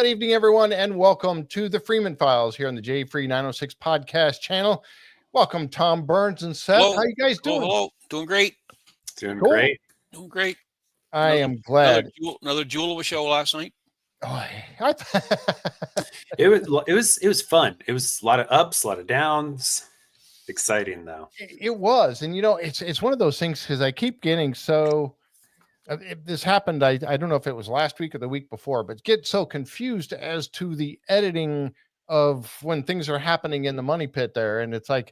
Good evening, everyone, and welcome to the Freeman Files here on the J-Free 906 podcast channel. Welcome, Tom, Burns, and Seth. Hello. How you guys doing? Hello. Doing great. Doing Cool. great. Doing great. I am glad. Another jewel of a show last night. Oh, It was fun. It was a lot of ups, a lot of downs. Exciting though. It was, and it's one of those things because I keep getting so. This happened. I don't know if it was last week or the week before, but get so confused as to the editing of when things are happening in the money pit there, and it's like,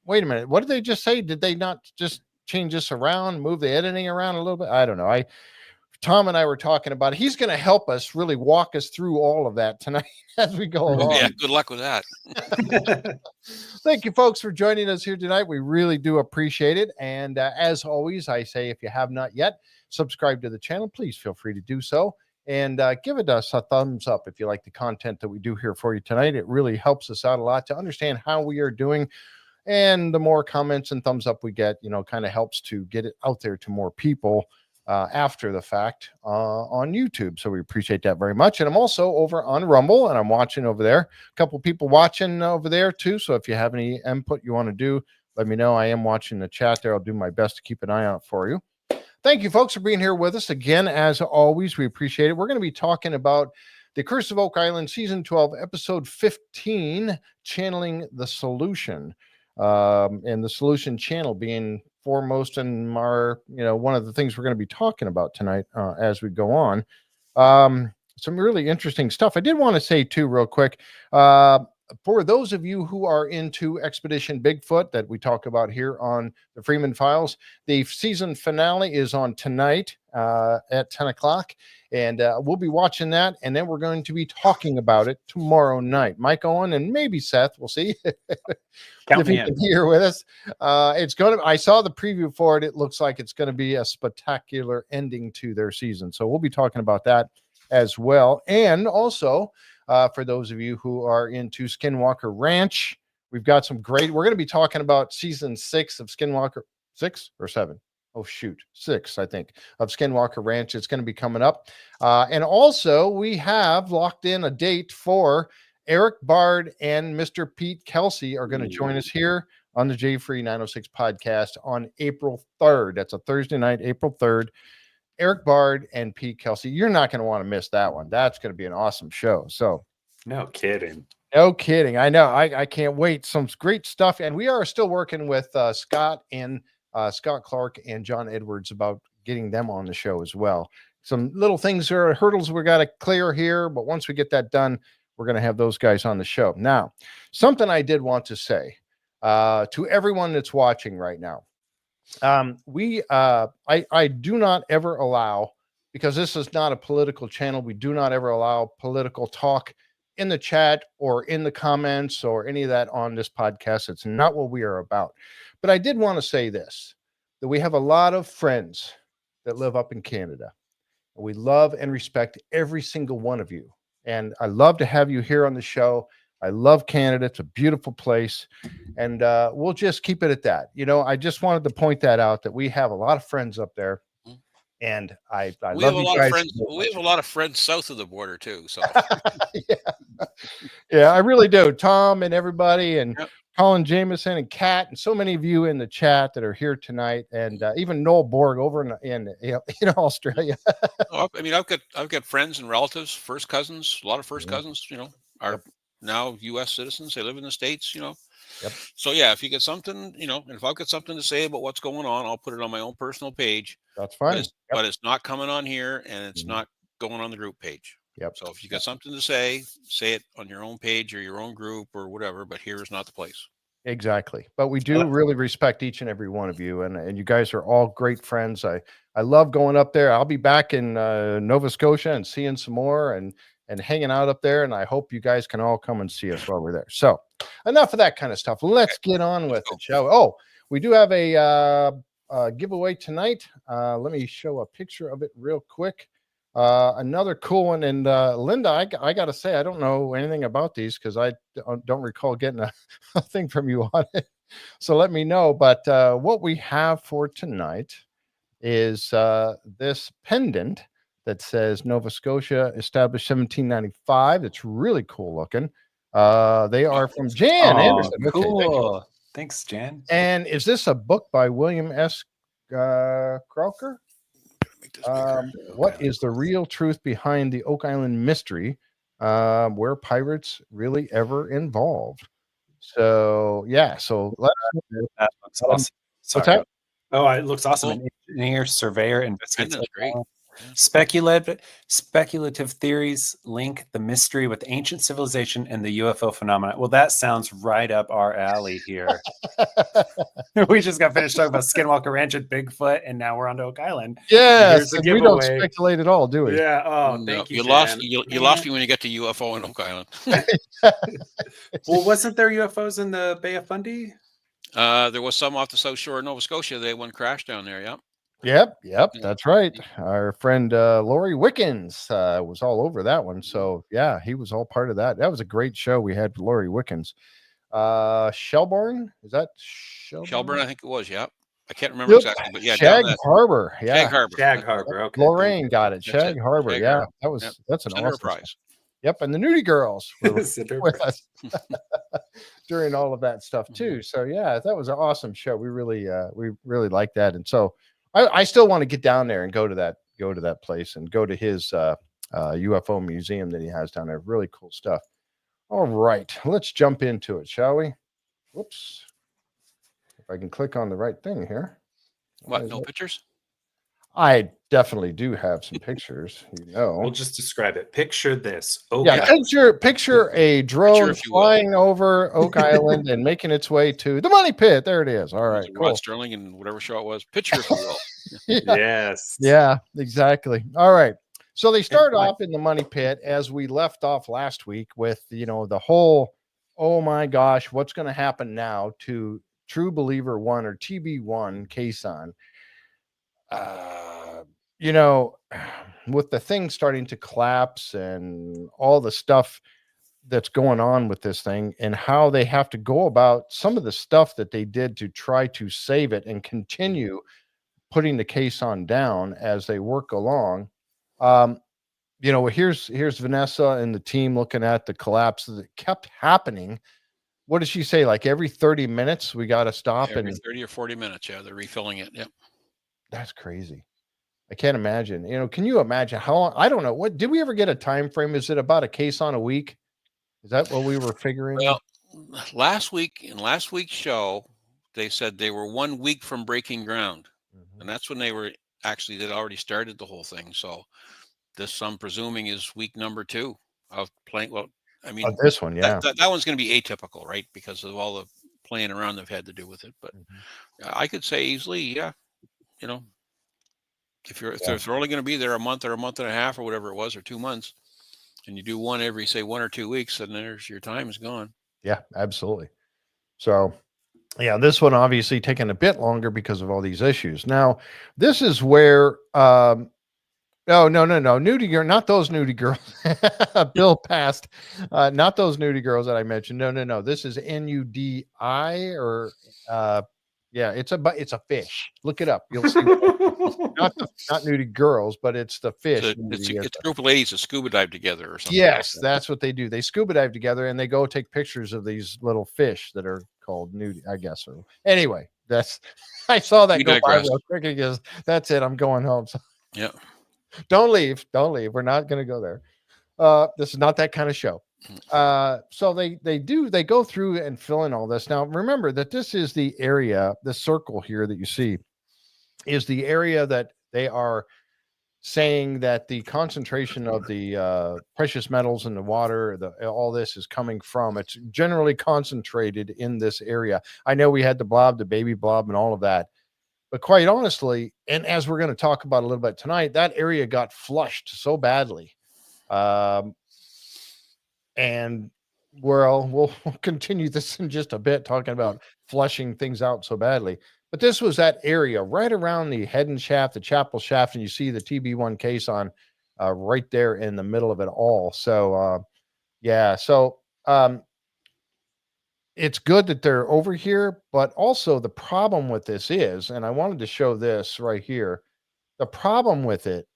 wait a minute, what did they just say? Did they not just change this around, move the editing around a little bit? I don't know. Tom and I were talking about it. He's going to help us really walk us through all of that tonight as we go along. Yeah, good luck with that. Thank you, folks, for joining us here tonight. We really do appreciate it. And as always, I say, if you have not yet subscribed to the channel, please feel free to do so. And give us a thumbs up if you like the content that we do here for you tonight. It really helps us out a lot to understand how we are doing. And the more comments and thumbs up we get, kind of helps to get it out there to more people after the fact on YouTube. So we appreciate that very much. And I'm also over on Rumble, and I'm watching over there. A couple people watching over there too. So if you have any input you want to do, let me know. I am watching the chat there. I'll do my best to keep an eye out for you. Thank you, folks, for being here with us again. As always, we appreciate it. We're going to be talking about The Curse of Oak Island, Season 12, Episode 15, Channeling the Solution. And the solution channel being foremost in our, one of the things we're going to be talking about tonight as we go on. Some really interesting stuff. I did want to say too, real quick, for those of you who are into Expedition Bigfoot that we talk about here on the Freeman Files, the season finale is on tonight at 10 o'clock. And we'll be watching that. And then we're going to be talking about it tomorrow night. Mike Owen and maybe Seth, we'll see if he can be here with us. I saw the preview for it. It looks like it's going to be a spectacular ending to their season. So we'll be talking about that as well. And also, for those of you who are into Skinwalker Ranch, we've got some we're going to be talking about season 6 of Skinwalker, 6 or 7. Oh, shoot. 6, I think, of Skinwalker Ranch. It's going to be coming up. And also, we have locked in a date for Eric Bard and Mr. Pete Kelsey are going to join us here on the J-Free 906 podcast on April 3rd. That's a Thursday night, April 3rd. Eric Bard and Pete Kelsey. You're not going to want to miss that one. That's going to be an awesome show. So, no kidding. No kidding. I know. I can't wait. Some great stuff. And we are still working with Scott Clark and John Edwards about getting them on the show as well. Some little things are hurdles we got to clear here, but once we get that done, we're going to have those guys on the show. Now, something I did want to say to everyone that's watching right now. I do not ever allow, because this is not a political channel, we do not ever allow political talk in the chat or in the comments or any of that on this podcast. It's not what we are about. But I did want to say this, that we have a lot of friends that live up in Canada. We love and respect every single one of you. And I love to have you here on the show. I love Canada. It's a beautiful place. And we'll just keep it at that. I just wanted to point that out, that we have a lot of friends up there. And I love you guys. We have a lot of friends south of the border too. So yeah, I really do. Tom and everybody, and Colin Jameson and Kat, and so many of you in the chat that are here tonight, and even Noel Borg over in Australia. I've got friends and relatives, first cousins, a lot of first cousins. Are now U.S. citizens. They live in the States. Yep. So yeah, if you get something, and if I've got something to say about what's going on, I'll put it on my own personal page. That's fine. But it's not coming on here, and it's not going on the group page. Yep. So if you got something to say it on your own page or your own group or whatever, but here is not the place. Exactly. But we do really respect each and every one of you. And you guys are all great friends. I love going up there. I'll be back in Nova Scotia and seeing some more and hanging out up there. And I hope you guys can all come and see us while we're there. So enough of that kind of stuff. Let's get on with it, shall we? Oh, we do have a giveaway tonight. Let me show a picture of it real quick. Another cool one. And Linda, I got to say, I don't know anything about these because I don't recall getting a thing from you on it. So let me know. But what we have for tonight is this pendant that says Nova Scotia established 1795. It's really cool looking. They are from Jan Anderson. Okay, cool. Thanks, Jan. and is this a book by William S. Croker? What is the real truth behind the Oak Island mystery? Were pirates really ever involved? So yeah, so that looks awesome. What's that? Oh, it looks awesome. Cool. An engineer, surveyor, investigates. Brendan's great. Speculative theories link the mystery with ancient civilization and the UFO phenomena. Well, that sounds right up our alley here. We just got finished talking about Skinwalker Ranch and Bigfoot, and now we're on to Oak Island. Yes, and we don't speculate at all, do we? Yeah. Oh, No, thank you. You lost me when you get to UFO and Oak Island. Well, wasn't there UFOs in the Bay of Fundy? There was some off the south shore of Nova Scotia. They one crashed down there. Yep, that's right. Our friend Lori Wickens was all over that one. So yeah, he was all part of that. That was a great show we had with Lori Wickens. Shelburne, is that Shelburne? I think it was. Yeah, I can't remember exactly, but yeah, Shag Harbor. Yeah, Shag Harbor. Okay, Lorraine got it. Shag Harbor. Shag yeah, Harbor. That's an Center awesome prize. Yep, and the Nudie Girls were with us during all of that stuff too. So yeah, that was an awesome show. We really liked that, and so I still want to get down there and go to that place and go to his UFO museum that he has down there. Really cool stuff. All right, let's jump into it, shall we? Whoops. If I can click on the right thing here. What? No pictures? I definitely do have some pictures. We'll just describe it. Picture this. Picture a drone flying over Oak Island and making its way to the money pit. There it is. All right, cool. Rod Sterling and whatever show it was. Picture, if you will. Yes. Yeah, exactly. All right. So they start off in the money pit as we left off last week with, the whole, oh my gosh, what's going to happen now to True Believer 1 or TB1 Caisson? With the thing starting to collapse and all the stuff that's going on with this thing and how they have to go about some of the stuff that they did to try to save it and continue putting the Caisson down as they work along. Here's Vanessa and the team looking at the collapse that kept happening. What did she say? Like every 30 minutes we got to stop every 30 or 40 minutes. Yeah, they're refilling it. Yep. That's crazy. I can't imagine. Can you imagine how long? I don't know. What did we ever get a time frame? Is it about a Caisson a week? Is that what we were figuring? Well, last week's show, they said they were 1 week from breaking ground, and that's when they'd already started the whole thing. So this, I'm presuming, is week number 2 of playing. Well, I mean, this one, yeah, that one's going to be atypical, right? Because of all the playing around they've had to do with it. But I could say easily, yeah. If they're only going to be there a month or a month and a half or whatever it was, or 2 months, and you do one every, say, 1 or 2 weeks, then there's your time is gone. Yeah, absolutely. So, yeah, this one obviously taking a bit longer because of all these issues. Now, this is where, no, nudie girl, not those nudie girls. Bill passed, not those nudie girls that I mentioned. No. This is NUDI or, yeah, it's a fish. Look it up. You'll see. not nudie girls, but it's the fish. It's a group of ladies that scuba dive together or something. Yes, that's what they do. They scuba dive together and they go take pictures of these little fish that are called nudie, I guess. Or anyway, I saw that go by real quick because that's it. I'm going home. So. Yeah. Don't leave. We're not going to go there. This is not that kind of show. So they go through and fill in all this. Now, remember that this is the area, the circle here that you see is the area that they are saying that the concentration of the precious metals in the water, all this is coming from. It's generally concentrated in this area. I know we had the blob, the baby blob, and all of that. But quite honestly, and as we're going to talk about a little bit tonight, that area got flushed so badly. And we'll continue this in just a bit, talking about flushing things out so badly. But this was that area right around the head and shaft, the chapel shaft, and you see the TB1 Caisson right there in the middle of it all. So, it's good that they're over here, but also the problem with this is, and I wanted to show this right here, the problem with it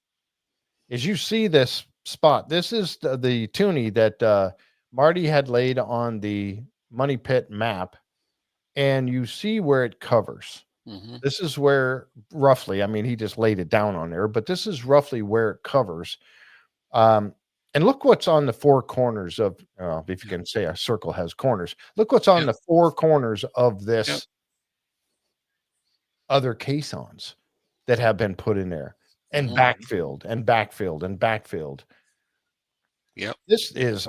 is you see this spot. This is the toonie that Marty had laid on the money pit map, and you see where it covers. This is where roughly, I mean, he just laid it down on there, but this is roughly where it covers. And look what's on the four corners of, if you can say a circle has corners, look what's on the four corners of this other caissons that have been put in there and backfilled and backfilled and backfilled. Yep. This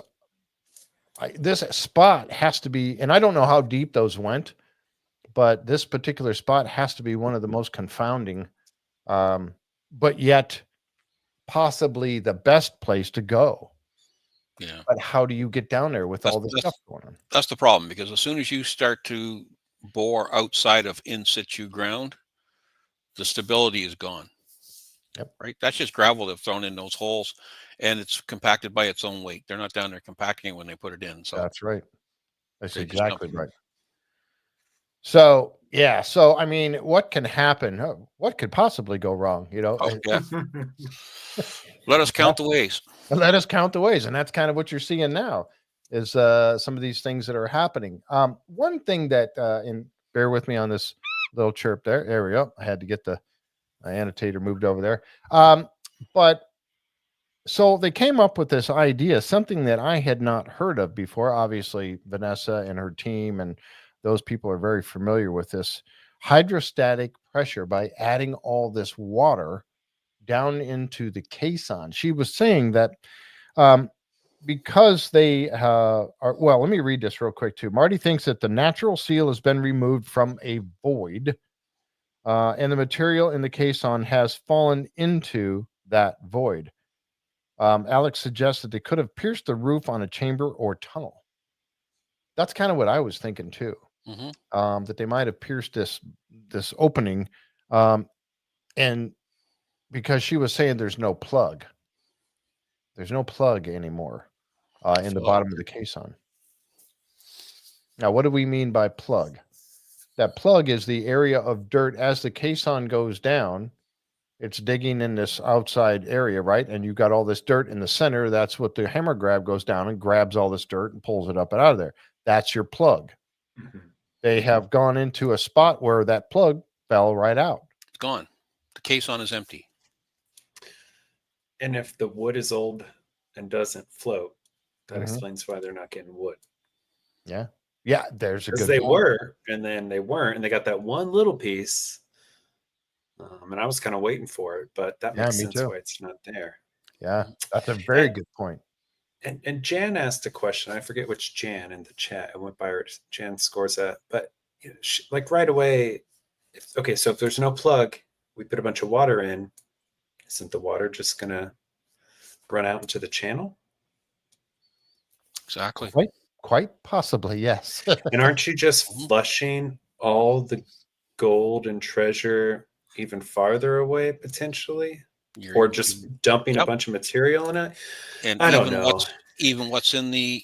spot has to be, and I don't know how deep those went, but this particular spot has to be one of the most confounding, but yet possibly the best place to go. Yeah. But how do you get down there with all this stuff going on? That's the problem, because as soon as you start to bore outside of in situ ground, the stability is gone. Yep. Right. That's just gravel they've thrown in those holes, and it's compacted by its own weight. They're not down there compacting it when they put it in. So that's right. That's they exactly right. So, yeah. So, I mean, what can happen? What could possibly go wrong? You know, let us count the ways. Let us count the ways. And that's kind of what you're seeing now is some of these things that are happening. One thing that, and bear with me on this little chirp there. There we go. I had to get the annotator moved over there. But so they came up with this idea, something that I had not heard of before. Obviously, Vanessa and her team and those people are very familiar with this hydrostatic pressure by adding all this water down into the caisson. She was saying that because they are, well, let me read this real quick too. Marty thinks that the natural seal has been removed from a void, and the material in the caisson has fallen into that void. Alex suggests that they could have pierced the roof on a chamber or tunnel. That's kind of what I was thinking too. That they might have pierced this opening, and because she was saying there's no plug anymore in the bottom of the caisson. Now, what do we mean by plug? That plug is the area of dirt as the caisson goes down. It's digging in this outside area, right? And you've got all this dirt in the center. That's what the hammer grab goes down and grabs all this dirt and pulls it up and out of there. That's your plug. They have gone into a spot where that plug fell right out. It's gone. The caisson is empty. And if the wood is old and doesn't float, that explains why they're not getting wood. Yeah. Yeah, there's a good point. Because they were, and then they weren't, and they got that one little piece. And I was kind of waiting for it, but that makes sense why it's not there. Yeah, that's a very good point. And Jan asked a question. I forget which Jan in the chat. I went by her. Jan scores that, but like right away. So if there's no plug, we put a bunch of water in. Isn't the water just gonna run out into the channel? Exactly. Quite possibly, yes. And aren't you just flushing all the gold and treasure even farther away potentially? Or just dumping a bunch of material in it? And I don't know. Even what's in the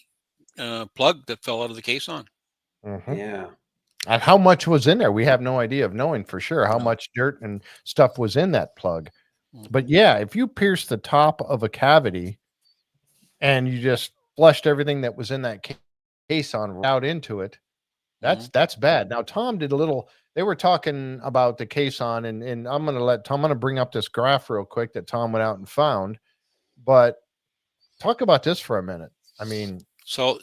plug that fell out of the caisson. Yeah. And how much was in there? We have no idea of knowing for sure how much dirt and stuff was in that plug. But yeah, if you pierce the top of a cavity and you just flushed everything that was in that caisson out into it, that's bad. Now, Tom did they were talking about the caisson, and I'm going to bring up this graph real quick that Tom went out and found. But talk about this for a minute. I mean, so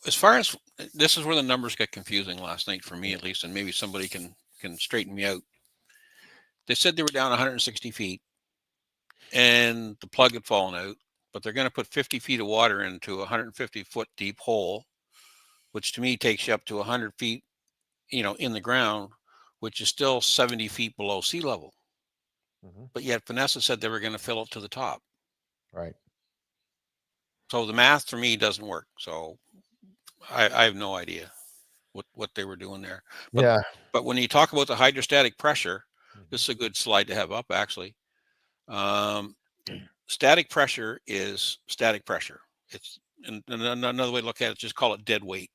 as far as this is where the numbers get confusing last night for me, at least, and maybe somebody can straighten me out. They said they were down 160 feet and the plug had fallen out, but they're going to put 50 feet of water into a 150-foot deep hole, which to me takes you up to 100 feet, in the ground, which is still 70 feet below sea level. But yet Vanessa said they were going to fill it to the top. Right. So the math for me doesn't work. So I have no idea what they were doing there. But when you talk about the hydrostatic pressure, this is a good slide to have up, actually. Static pressure is static pressure. It's another way to look at it, just call it dead weight,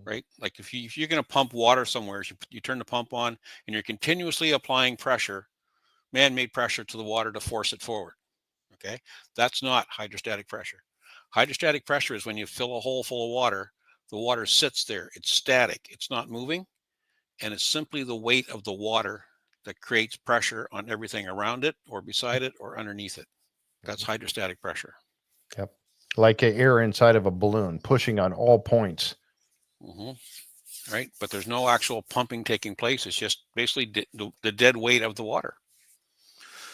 right? Like if you're going to pump water somewhere, you turn the pump on and you're continuously applying pressure man-made pressure to the water to force it forward. Okay, that's not hydrostatic pressure. Hydrostatic pressure is when you fill a hole full of water, the water sits there. It's static. It's not moving. And it's simply the weight of the water that creates pressure on everything around it or beside it or underneath it. That's hydrostatic pressure. Yep. Like air inside of a balloon pushing on all points. Right. But there's no actual pumping taking place. It's just basically the dead weight of the water.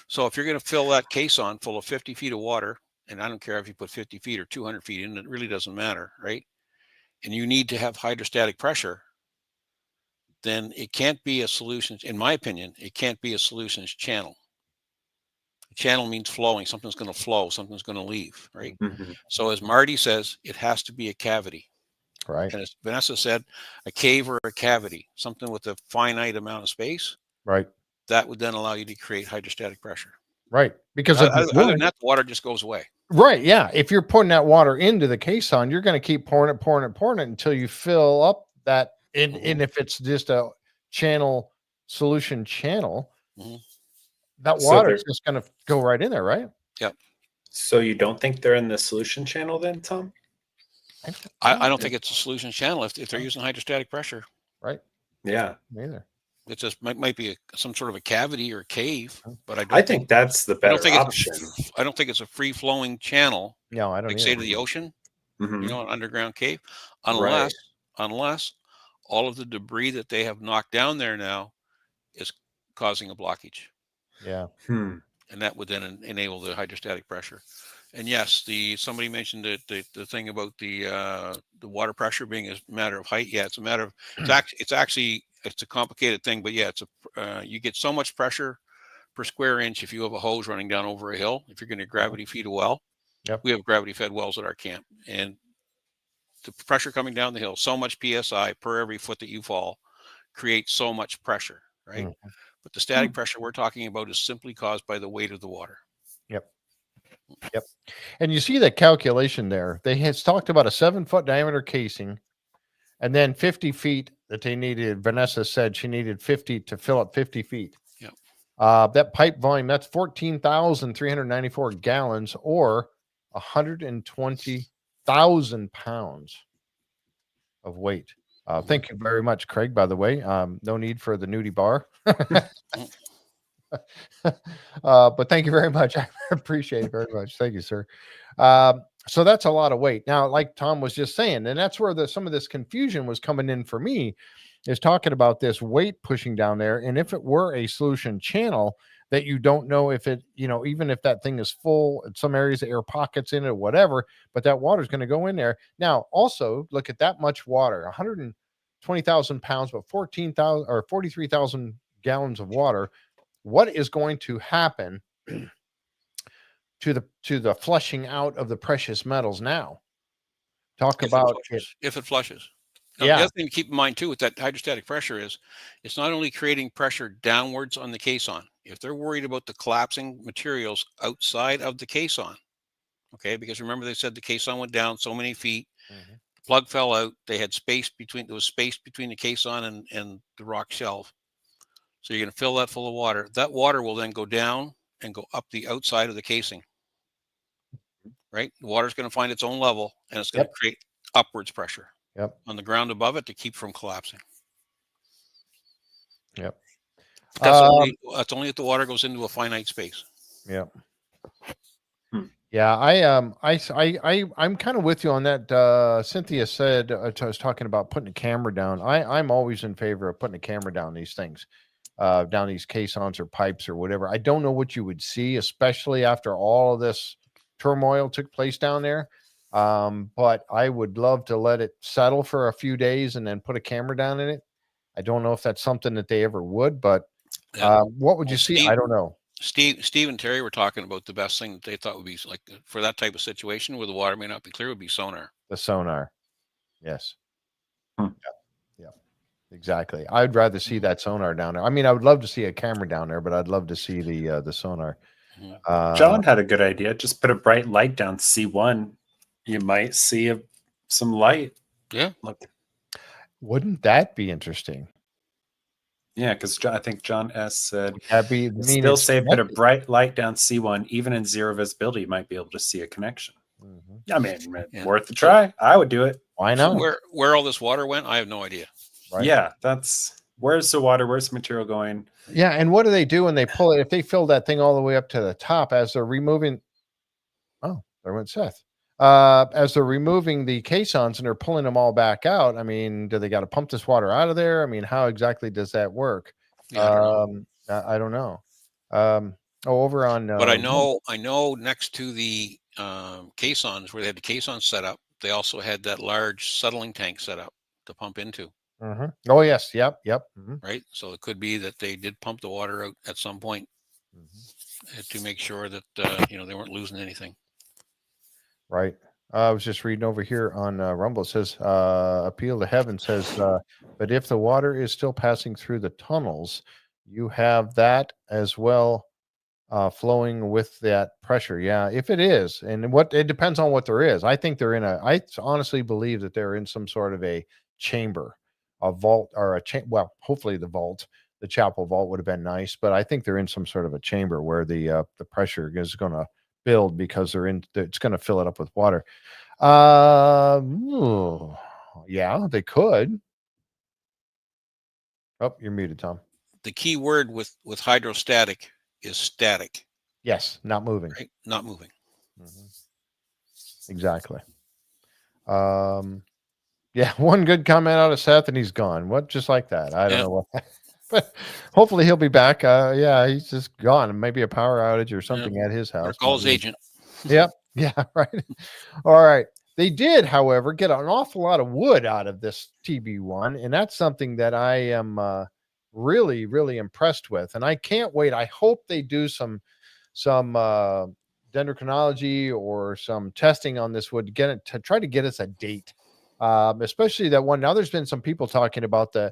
So if you're going to fill that caisson full of 50 feet of water, and I don't care if you put 50 feet or 200 feet in, it really doesn't matter. Right. And you need to have hydrostatic pressure, then it can't be a solution. In my opinion, it can't be a solutions channel. A channel means flowing. Something's going to flow. Something's going to leave, right? So as Marty says, it has to be a cavity. Right. And as Vanessa said, a cave or a cavity, something with a finite amount of space. Right. That would then allow you to create hydrostatic pressure. Right. Because other than that, the water just goes away. Right. Yeah. If you're putting that water into the caisson, you're going to keep pouring it until you fill up that. And if it's just a solution channel, that water is just going to go right in there, right? Yep. So you don't think they're in the solution channel then, Tom? I don't think it's a solution channel if they're using hydrostatic pressure. Right. Yeah. Neither. It just might be some sort of a cavity or a cave, but I think that's the better option. I don't think it's a free flowing channel. No, I don't. Like say to the ocean, you know, an underground cave, unless all of the debris that they have knocked down there now is causing a blockage. Yeah. And that would then enable the hydrostatic pressure. And yes, somebody mentioned the thing about the water pressure being a matter of height. Yeah, it's a matter of it's a complicated thing, but yeah, you get so much pressure per square inch if you have a hose running down over a hill. If you're going to gravity feed a well, we have gravity fed wells at our camp, and the pressure coming down the hill, so much psi per every foot that you fall, creates so much pressure, right? But the static pressure we're talking about is simply caused by the weight of the water. Yep. And you see that calculation there. They had talked about a 7-foot diameter casing and then 50 feet that they needed. Vanessa said she needed 50 to fill up 50 feet. Yep. That pipe volume, that's 14,394 gallons or 120,000 pounds of weight. Thank you very much, Craig, by the way. No need for the nudie bar. But thank you very much. I appreciate it very much. Thank you, sir. So that's a lot of weight. Now, like Tom was just saying, and that's where some of this confusion was coming in for me, is talking about this weight pushing down there. And if it were a solution channel that you don't know if it, even if that thing is full, in some areas, air pockets in it or whatever, but that water is going to go in there. Now, also look at that much water, 120,000 pounds, but 14,000 or 43,000 gallons of water. What is going to happen to the flushing out of the precious metals now? If it flushes. Now, the other thing to keep in mind too with that hydrostatic pressure is it's not only creating pressure downwards on the caisson. If they're worried about the collapsing materials outside of the caisson, okay, because remember they said the caisson went down so many feet, the plug fell out, there was space between the caisson and the rock shelf. So you're going to fill that full of water. That water will then go down and go up the outside of the casing, right? The water is going to find its own level, and it's going to create upwards pressure on the ground above it to keep from collapsing. Yep. That's only if the water goes into a finite space. Yep. Yeah, I'm kind of with you on that. Cynthia said I was talking about putting a camera down. I'm always in favor of putting a camera down these things. Down these caissons or pipes or whatever. I don't know what you would see, especially after all of this turmoil took place down there. But I would love to let it settle for a few days and then put a camera down in it. I don't know if that's something that they ever would, but what would you see? I don't know. Steve and Terry were talking about the best thing that they thought would be like for that type of situation where the water may not be clear would be sonar. The sonar. Yes. Yeah. Exactly. I'd rather see that sonar down there. I mean, I would love to see a camera down there, but I'd love to see the sonar. John had a good idea. Just put a bright light down C1. You might see some light. Yeah. Look. Wouldn't that be interesting? Yeah, because I think John S. said, That'd be it's mean still it's safe, but a connected. bright light down C1, even in zero visibility, you might be able to see a connection. Mhm. I mean, Yeah. worth a try. I would do it. Why So not? where all this water went, I have no idea. Right? Yeah, where's the water? Where's the material going? Yeah, and what do they do when they pull it? If they fill that thing all the way up to the top as they're removing, oh, there went Seth. As they're removing the caissons and they're pulling them all back out, I mean, do they got to pump this water out of there? I mean, how exactly does that work? Yeah, I don't know. I don't know. Over on, But I know next to the caissons where they had the caissons set up, they also had that large settling tank set up to pump into. mhm. Oh yes, yep. Mhm. Right. So it could be that they did pump the water out at some point Mhm. to make sure that they weren't losing anything. Right. I was just reading over here on Rumble. It says, appeal to heaven says, but if the water is still passing through the tunnels, you have that as well flowing with that pressure. Yeah, if it is, and it depends on what there is. I think they're I honestly believe that they're in some sort of a chamber, a vault, or well, hopefully the chapel vault would have been nice, but I think they're in some sort of a chamber where the pressure is going to build because it's going to fill it up with water. Ooh, yeah, they could. Oh, you're muted, Tom. The key word with hydrostatic is static. Yes, not moving. Right? Not moving. Mhm. Exactly. Yeah, one good comment out of Seth and he's gone. What? Just like that. I don't know what. But hopefully he'll be back. Yeah, he's just gone. Maybe a power outage or something at his Or house. call his agent. Yep. Yeah, right. All right. They did, however, get an awful lot of wood out of this TB1, and that's something that I am really, really impressed with. And I can't wait. I hope they do some dendrochronology or some testing on this wood to try to get us a date. Especially that one. Now there's been some people talking about the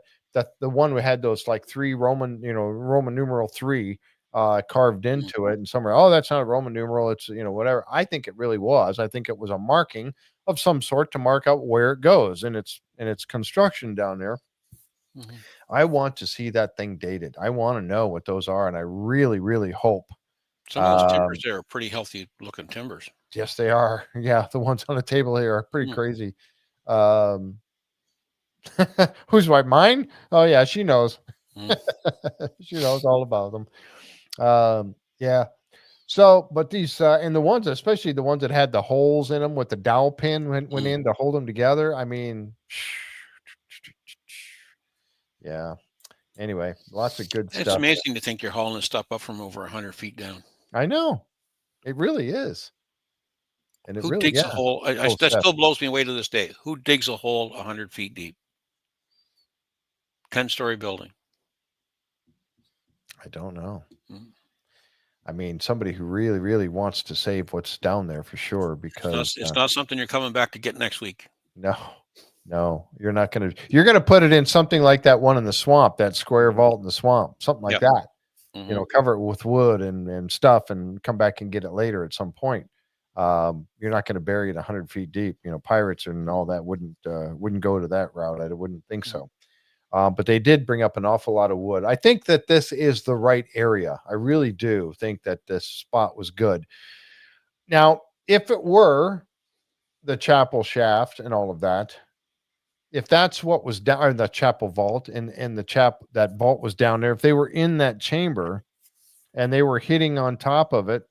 one we had those like three Roman numeral 3 carved into it, and somewhere, oh, that's not a Roman numeral, it's whatever. I think it really was. I think it was a marking of some sort to mark out where it goes in its construction down there. Mhm. I want to see that thing dated. I want to know what those are, and I really, really hope. Some of those timbers there are pretty healthy looking timbers. Yes, they are. Yeah, the ones on the table here are pretty crazy. Who's right? Mine? Oh yeah, she knows. She knows all about them. Yeah. So, but these and the ones, especially the ones that had the holes in them with the dowel pin went in to hold them together. I mean, yeah. Anyway, lots of good It's stuff. amazing to think you're hauling this stuff up from over 100 feet down. I know. It really is. And it Who really, digs yeah. a hole? That Seth. still blows me away to this day. Who digs a hole 100 feet deep? 10-story building. I don't know. Mhm. I mean, somebody who really, really wants to save what's down there for sure, because It's not something you're coming back to get next week. no, you're not going to. You're going to put it in something like that one in the swamp, that square vault in the swamp, something like that. Mhm. Cover it with wood and stuff, and come back and get it later at some point. You're not going to bury it 100 feet deep. Pirates and all that wouldn't go to that route. I wouldn't think so. But they did bring up an awful lot of wood. I think that this is the right area. I really do think that this spot was good. Now, if it were the chapel shaft and all of that, if that's what was down, or the chapel vault and that vault was down there, if they were in that chamber and they were hitting on top of it,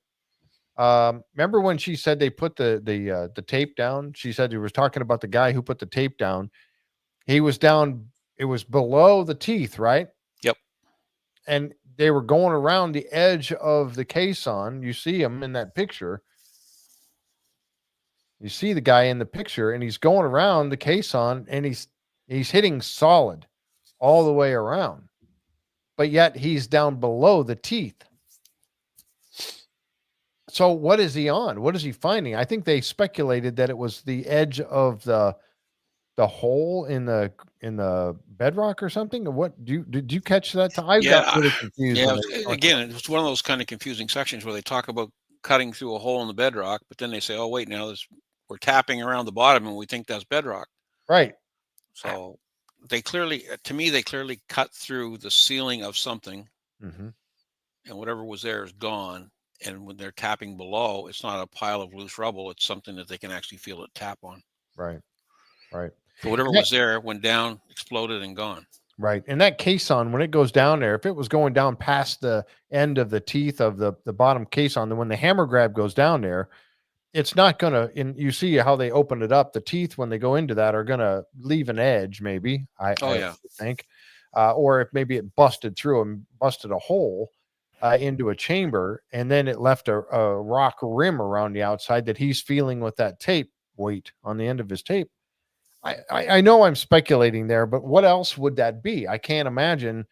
remember when she said they put the tape down? She said he was talking about the guy who put the tape down. He was down. It was below the teeth, right? Yep. And they were going around the edge of the caisson. You see him in that picture. You see the guy in the picture, and he's going around the caisson, and he's hitting solid all the way around. But yet he's down below the teeth. So what is he on? What is he finding? I think they speculated that it was the edge of the hole in the bedrock or something. Or what did you catch that? I got really confused. Yeah. Again, it's one of those kind of confusing sections where they talk about cutting through a hole in the bedrock, but then they say, "Oh, wait, now we're tapping around the bottom, and we think that's bedrock." Right. So to me, they clearly cut through the ceiling of something, Mm-hmm. and whatever was there is gone. And when they're tapping below, it's not a pile of loose rubble. It's something that they can actually feel it tap on. Right. So whatever was there went down, exploded, and gone. Right. And that caisson, when it goes down there, if it was going down past the end of the teeth of the bottom caisson, then when the hammer grab goes down there, it's not going to, and you see how they open it up. The teeth, when they go into that, are going to leave an edge, maybe, I think. Or if maybe it busted through and busted a hole into a chamber, and then it left a rock rim around the outside that he's feeling with that tape weight on the end of his tape. I know I'm speculating there, but what else would that be? I can't imagine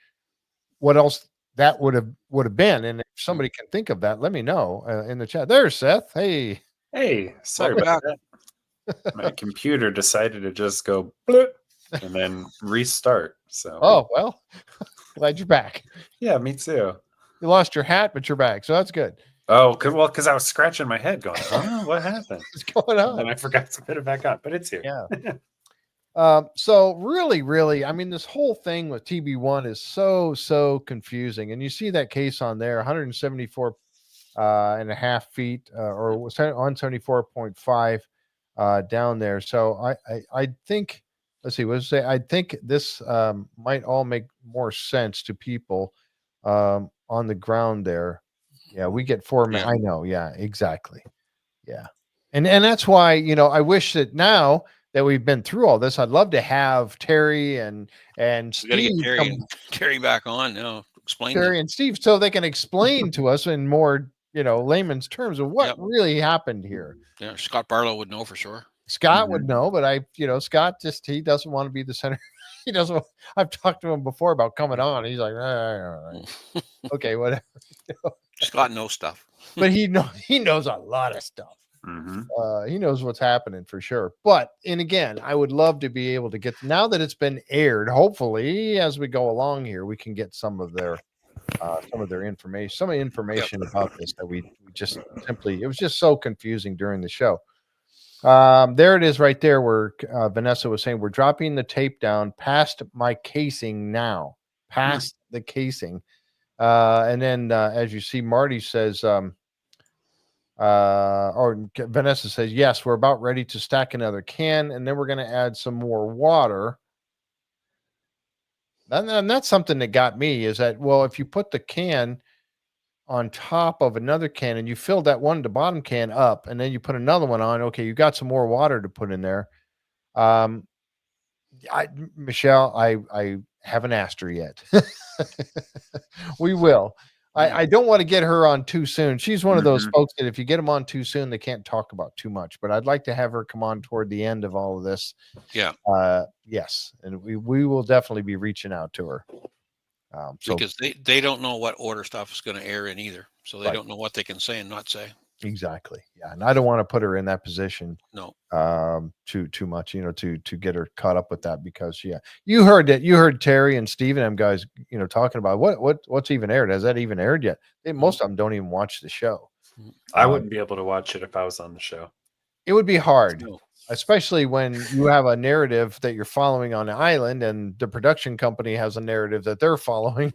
what else that would have been. And if somebody can think of that, let me know in the chat. There's Seth. Hey, sorry about that. My computer decided to just go bloop and then restart. So, oh well, glad you're back. Yeah, me too. You lost your hat, but you're back, so that's good. Oh, because I was scratching my head, going, "Huh? What happened? What's going on?" And I forgot to put it back on, but it's here. Yeah. So really, I mean, this whole thing with TB1 is so confusing. And you see that case on there, 174 and a half feet, or 174.5 down there. So I think, let's see, let's say, I think this might all make more sense to people on the ground there. Yeah, we get 4 minutes. I know. Yeah, exactly. Yeah. And that's why, I wish that now that we've been through all this, I'd love to have Terry and Steve. Terry back on now. Explain Terry and Steve, so they can explain to us in more, layman's terms of what really happened here. Yeah, Scott Barlow would know for sure. Scott would know, but Scott he doesn't want to be the center. He doesn't. I've talked to him before about coming on. He's like, all right. Okay, whatever. Scott knows stuff, but he knows a lot of stuff. He knows what's happening for sure. And again, I would love to be able to get, now that it's been aired, hopefully as we go along here, we can get some of their information about this that we just simply, it was just so confusing during the show. There it is right there where Vanessa was saying, we're dropping the tape down past my casing now, past the casing. And then as you see, Marty says, or Vanessa says, yes, we're about ready to stack another can, and then we're going to add some more water. And that's something that got me, is that, well, if you put the can on top of another can and you fill that one, the bottom can up, and then you put another one on, okay, you got some more water to put in there. Michelle, I haven't asked her yet. We will. I don't want to get her on too soon. She's one of those folks that if you get them on too soon, they can't talk about too much. But I'd like to have her come on toward the end of all of this. Yeah. Yes. And we will definitely be reaching out to her. Because they don't know what order stuff is going to air in either. So they don't know what they can say and not say. Exactly. Yeah. And I don't want to put her in that position. No. Too much, to get her caught up with that, because you heard Terry and Steve and them guys, talking about what's even aired. Has that even aired yet? Most of them don't even watch the show. I wouldn't be able to watch it if I was on the show. It would be hard. No. Especially when you have a narrative that you're following on the island and the production company has a narrative that they're following,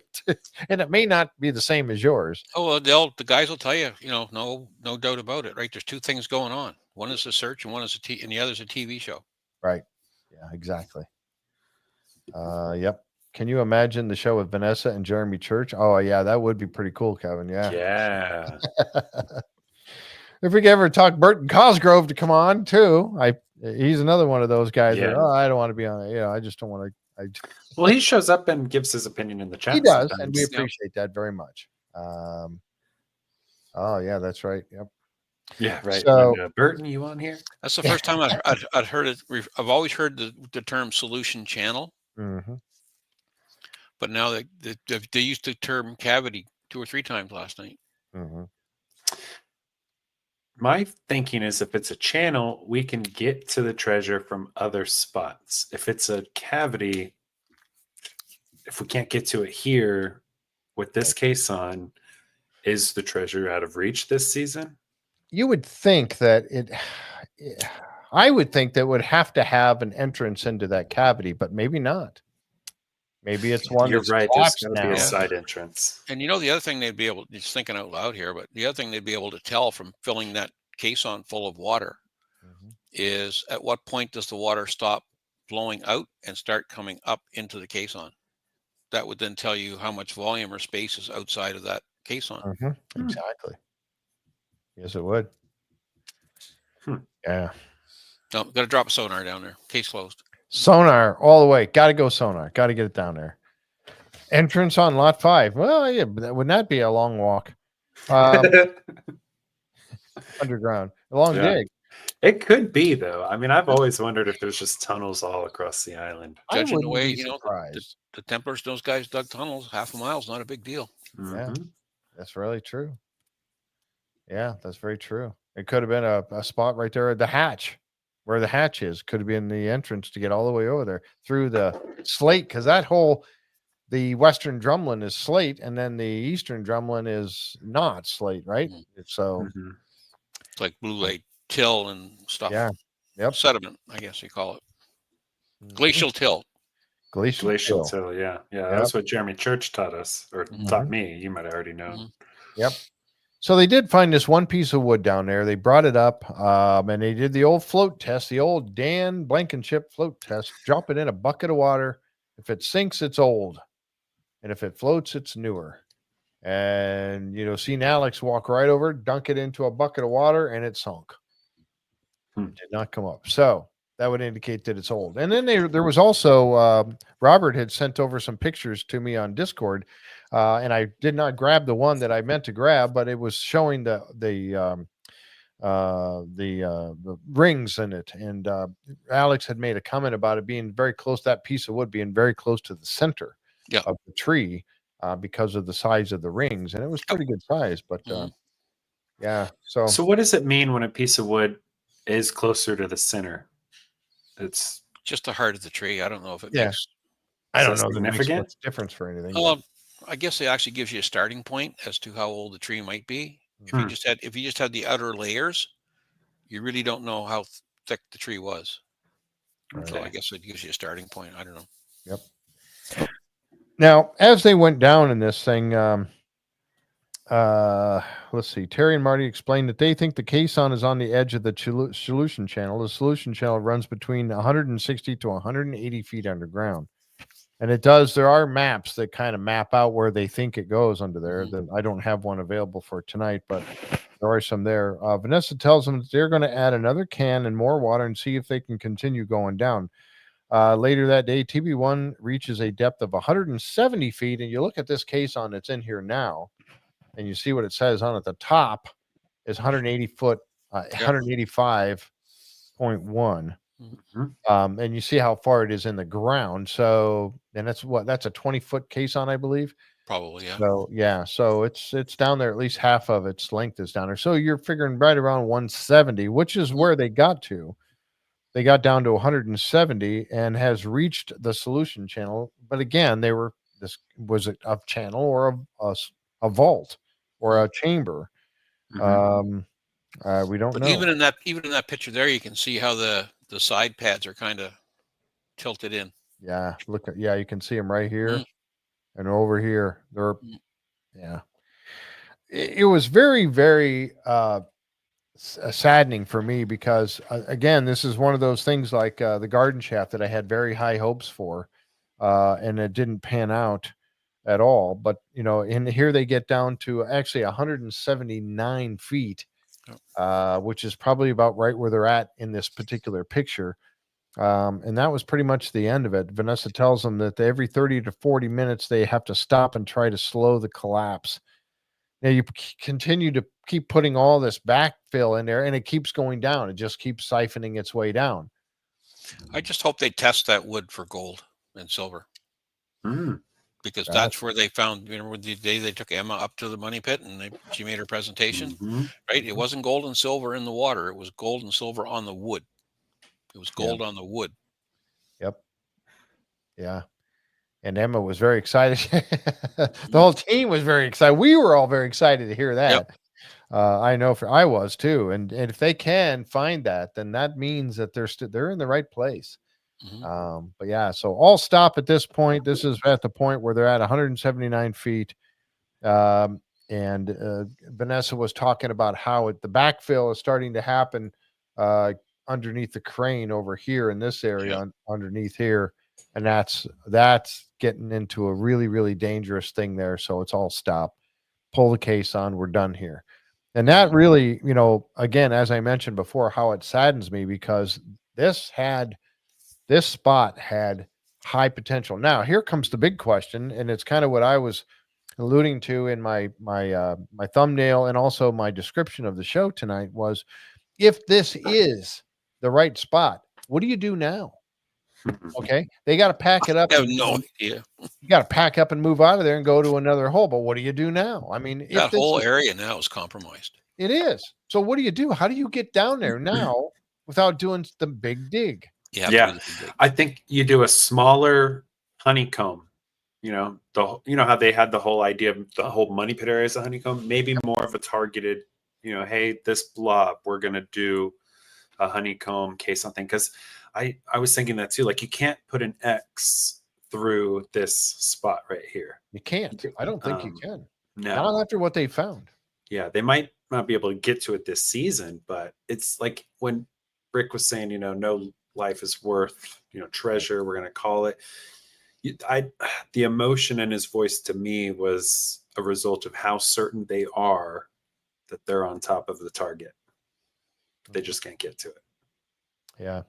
and it may not be the same as yours. Oh, well, the guys will tell you, no doubt about it, right? There's two things going on. One is a search and one is and the other is a TV show. Right. Yeah, exactly. Yep. Can you imagine the show with Vanessa and Jeremy Church? Oh yeah, that would be pretty cool, Kevin. Yeah. Yeah. If we could ever talk Burton Cosgrove to come on too, he's another one of those guys that, I don't want to be on it. I just don't want to. Well, he shows up and gives his opinion in the chat. He does, and we appreciate that very much. Oh yeah, that's right. Yep. Yeah, right. So, Burton, you on here? That's the first time I'd heard it. I've always heard the term solution channel, but now they used the term cavity 2 or 3 times last night. My thinking is, if it's a channel, we can get to the treasure from other spots. If it's a cavity, if we can't get to it here with this caisson, is the treasure out of reach this season? You would think that I would think that would have to have an entrance into that cavity, but maybe not. Maybe it's one You're that's right. There's collapsed going to be now. a side entrance. And you know, the other thing they'd be able, just thinking out loud here, but the other thing they'd be able to tell from filling that caisson full of water is at what point does the water stop flowing out and start coming up into the caisson. That would then tell you how much volume or space is outside of that caisson. Exactly. Yes, it would. Yeah. No, got to drop a sonar down there. Case closed. Sonar all the way. Got to go sonar. Got to get it down there. Entrance on lot 5. Well, yeah, but would not be a long walk. Underground. A long dig. It could be, though. I mean, I've always wondered if there's just tunnels all across the island. Judging the wouldn't way, be you know, surprised. the Templars, those guys dug tunnels, half a mile is not a big deal. Yeah, that's really true. Yeah, that's very true. It could have been a spot right there at the hatch, where the hatch is. Could have been the entrance to get all the way over there through the slate, because that whole, the western drumlin is slate, and then the eastern drumlin is not slate, right? So it's like blue lake till and stuff. Yeah. Yep. Sediment, I guess you call it. Glacial till. Glacial till, yeah. That's what Jeremy Church taught us, or taught me. You might have already known. Yep. So they did find this one piece of wood down there. They brought it up, and they did the old float test, the old Dan Blankenship float test. Drop it in a bucket of water. If it sinks, it's old. And if it floats, it's newer. And, you know, seen Alex walk right over, dunk it into a bucket of water, and it sunk. It did not come up. So that would indicate that it's old. And then there was also, Robert had sent over some pictures to me on Discord. And I did not grab the one that I meant to grab, but it was showing the rings in it. And Alex had made a comment about it being very close, that piece of wood being very close to the center of the tree because of the size of the rings. And it was pretty good size, but yeah. So what does it mean when a piece of wood is closer to the center? It's just the heart of the tree. I don't know if it makes. I don't know that it makes much difference for anything. I guess it actually gives you a starting point as to how old the tree might be. If you just had the outer layers, you really don't know how thick the tree was. Okay. So I guess it gives you a starting point. I don't know. Yep. Now, as they went down in this thing, let's see. Terry and Marty explained that they think the caisson is on the edge of the solution channel. The solution channel runs between 160 to 180 feet underground. And it does. There are maps that kind of map out where they think it goes under there. I don't have one available for tonight, but there are some there. Vanessa tells them that they're going to add another can and more water and see if they can continue going down. Later that day, TB1 reaches a depth of 170 feet. And you look at this caisson that's in here now, and you see what it says on at the top is 180 foot, 185.1. And you see how far it is in the ground. So, and that's a 20-foot caisson, I believe. Probably, yeah. So, yeah. So it's down there. At least half of its length is down there. So you're figuring right around 170, which is where they got to. They got down to 170 and has reached the solution channel. But again, this was a channel or a vault or a chamber. We don't know. Even in that picture there, you can see how the side pads are kind of tilted in. Yeah, you can see them right here and over here. It was very, very saddening for me because again, this is one of those things like the garden shaft that I had very high hopes for, and it didn't pan out at all. But you know, in here they get down to actually 179 feet, which is probably about right where they're at in this particular picture. And that was pretty much the end of it. Vanessa tells them that every 30 to 40 minutes, they have to stop and try to slow the collapse. Now you continue to keep putting all this backfill in there and it keeps going down. It just keeps siphoning its way down. I just hope they test that wood for gold and silver. Because that's where they found, remember the day they took Emma up to the money pit and she made her presentation, right? It wasn't gold and silver in the water. It was gold and silver on the wood. It was gold on the wood. Yep. Yeah. And Emma was very excited. The whole team was very excited. We were all very excited to hear that. Yep. I know I was too. And if they can find that, then that means that they're in the right place. But yeah, so all stop at this point. This is at the point where they're at 179 feet. And Vanessa was talking about how the backfill is starting to happen underneath the crane over here in this area, underneath here, and that's getting into a really, really dangerous thing there. So it's all stop, pull the caisson, we're done here. And that really, again, as I mentioned before, how it saddens me, because this spot had high potential. Now here comes the big question, and it's kind of what I was alluding to in my thumbnail and also my description of the show tonight, was, if this is the right spot, what do you do now? Okay, they got to pack it up. I have no idea. You got to pack up and move out of there and go to another hole. But what do you do now? I mean, that whole area now is compromised. It is. So what do you do? How do you get down there now without doing the big dig? Yeah, I think you do a smaller honeycomb. How they had the whole idea of the whole money pit area as a honeycomb. Maybe more of a targeted, hey, this blob, we're gonna do a honeycomb case something. Because I was thinking that too. Like, you can't put an X through this spot right here. You can't. I don't think you can. No. Not after what they found. Yeah, they might not be able to get to it this season, but it's like when Rick was saying, no life is worth, treasure, we're gonna call it. The emotion in his voice to me was a result of how certain they are that they're on top of the target. They just can't get to it. Yeah.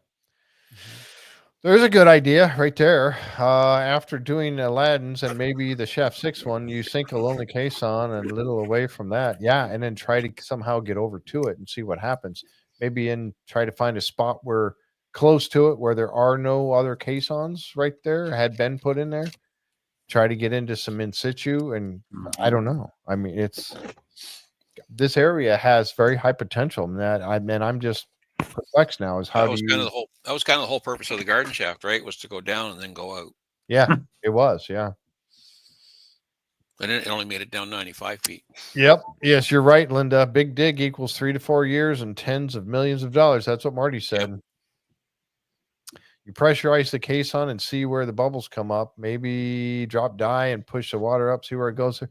There's a good idea right there. After doing Aladdin's and maybe the Chef 6 one, you sink a lonely caisson and a little away from that. Yeah. And then try to somehow get over to it and see what happens. Maybe try to find a spot where close to it where there are no other caissons right there had been put in there. Try to get into some in situ, and I don't know. I mean, this area has very high potential. And I'm just perplexed now. Is how that was kind of the whole purpose of the garden shaft, right? Was to go down and then go out. Yeah, it was. Yeah. And it only made it down 95 feet. Yep. Yes, you're right, Linda. Big dig equals 3 to 4 years and tens of millions of dollars. That's what Marty said. Yep. You pressurize the caisson and see where the bubbles come up. Maybe drop dye and push the water up, see where it goes.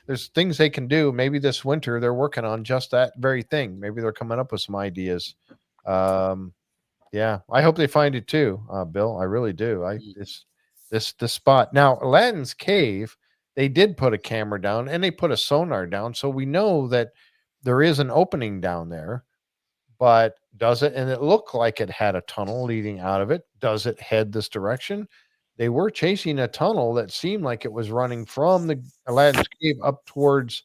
There's things they can do. Maybe this winter they're working on just that very thing. Maybe they're coming up with some ideas. Yeah, I hope they find it too, Bill. I really do. This spot. Now, Aladdin's cave, they did put a camera down and they put a sonar down. So we know that there is an opening down there. But does it? And it looked like it had a tunnel leading out of it. Does it head this direction? They were chasing a tunnel that seemed like it was running from the Aladdin's cave up towards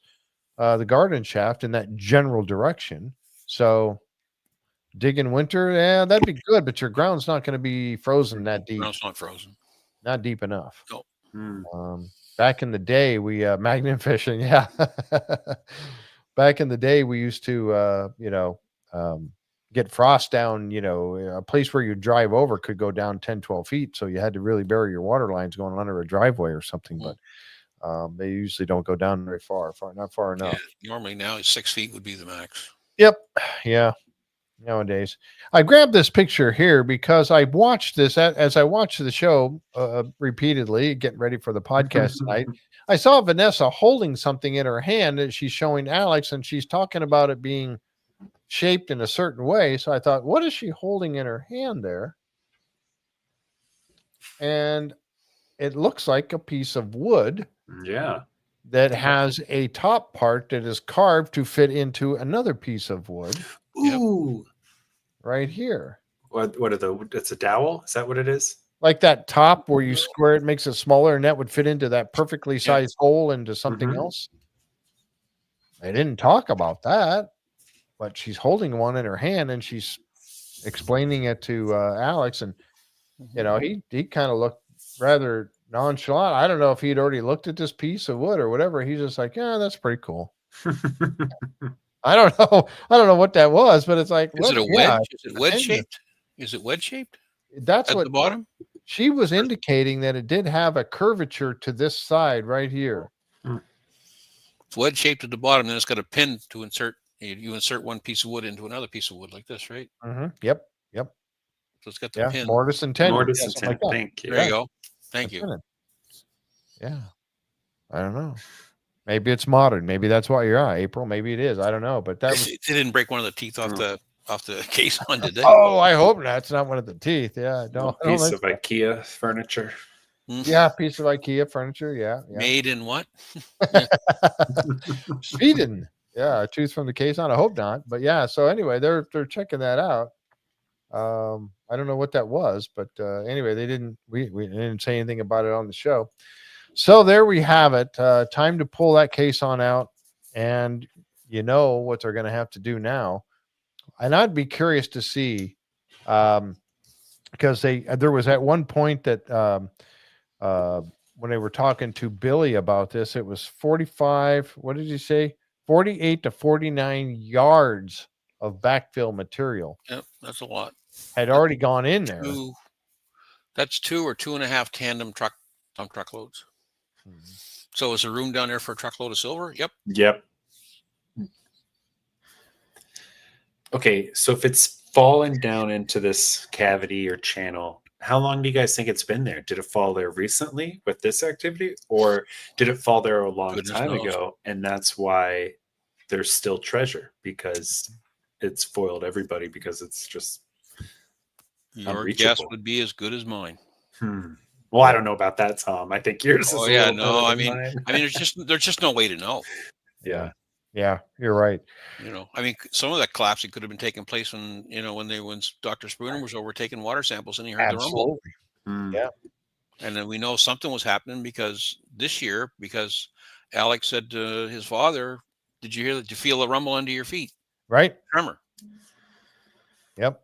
the garden shaft in that general direction. So dig in winter, yeah, that'd be good. But your ground's not going to be frozen that deep. Ground's not frozen. Not deep enough. No. Back in the day, we magnet fishing. Yeah. Back in the day, we used to, get frost down, a place where you drive over could go down 10, 12 feet. So you had to really bury your water lines going under a driveway or something. But they usually don't go down very not far enough. Yeah, normally now 6 feet would be the max. Yep. Yeah. Nowadays, I grabbed this picture here because I watched this as I watched the show repeatedly, getting ready for the podcast tonight. I saw Vanessa holding something in her hand that she's showing Alex, and she's talking about it being shaped in a certain way. So I thought, what is she holding in her hand there? And it looks like a piece of wood. Yeah. That has a top part that is carved to fit into another piece of wood. Ooh. Right here. It's a dowel? Is that what it is? Like that top where you square it, makes it smaller, and that would fit into that perfectly sized hole into something else. They didn't talk about that, but she's holding one in her hand and she's explaining it to Alex. And, he kind of looked rather nonchalant. I don't know if he'd already looked at this piece of wood or whatever. He's just like, yeah, that's pretty cool. I don't know. I don't know what that was, but it's like, is it a wedge? Yeah, is it wedge shaped? Is it wedge shaped? That's at what the bottom. She was indicating that it did have a curvature to this side right here. It's wedge shaped at the bottom, then it's got a pin to insert. You insert one piece of wood into another piece of wood like this, right? Yep. So it's got the Yeah, pin. mortise and tenon. Mortise Yeah, and something like tenon. that. Thank you. There you go. Thank A you. tenon. Yeah. I don't know. Maybe it's modern. Maybe that's why you're on April. Maybe it is. I don't know. But that was. They didn't break one of the teeth off the Caisson, did they? Oh, I hope that's not one of the teeth. Yeah, A I don't piece think of so. IKEA furniture. Yeah, piece of IKEA furniture. Yeah, yeah. Made in what? Sweden. Yeah, a tooth from the Caisson. I hope not. But yeah. So anyway, they're checking that out. I don't know what that was, but anyway, they didn't. We didn't say anything about it on the show. So there we have it. Time to pull that Caisson out, and you know what they're going to have to do now. And I'd be curious to see, because there was at one point that when they were talking to Billy about this, it was 45. What did he say? 48 to 49 yards of backfill material Yep, that's a lot. had already gone in there. That's 2 or 2.5 tandem truckloads. So is there room down there for a truckload of silver? Yep. Yep. Okay, so if it's fallen down into this cavity or channel, how long do you guys think it's been there? Did it fall there recently with this activity, or did it fall there a long time ago? And that's why there's still treasure, because it's foiled everybody, because it's just your guess would be as good as mine. Well, I don't know about that, Tom. I think yours is a little no. I better mean, than mine. there's just no way to know. Yeah. Yeah, you're right. You know, I mean, some of that collapsing could have been taking place when Dr. Spooner was over taking water samples and he heard the rumble. Yeah. And then we know something was happening because Alex said to his father, "Did you hear that? Did you feel a rumble under your feet?" Right. Tremor. Yep.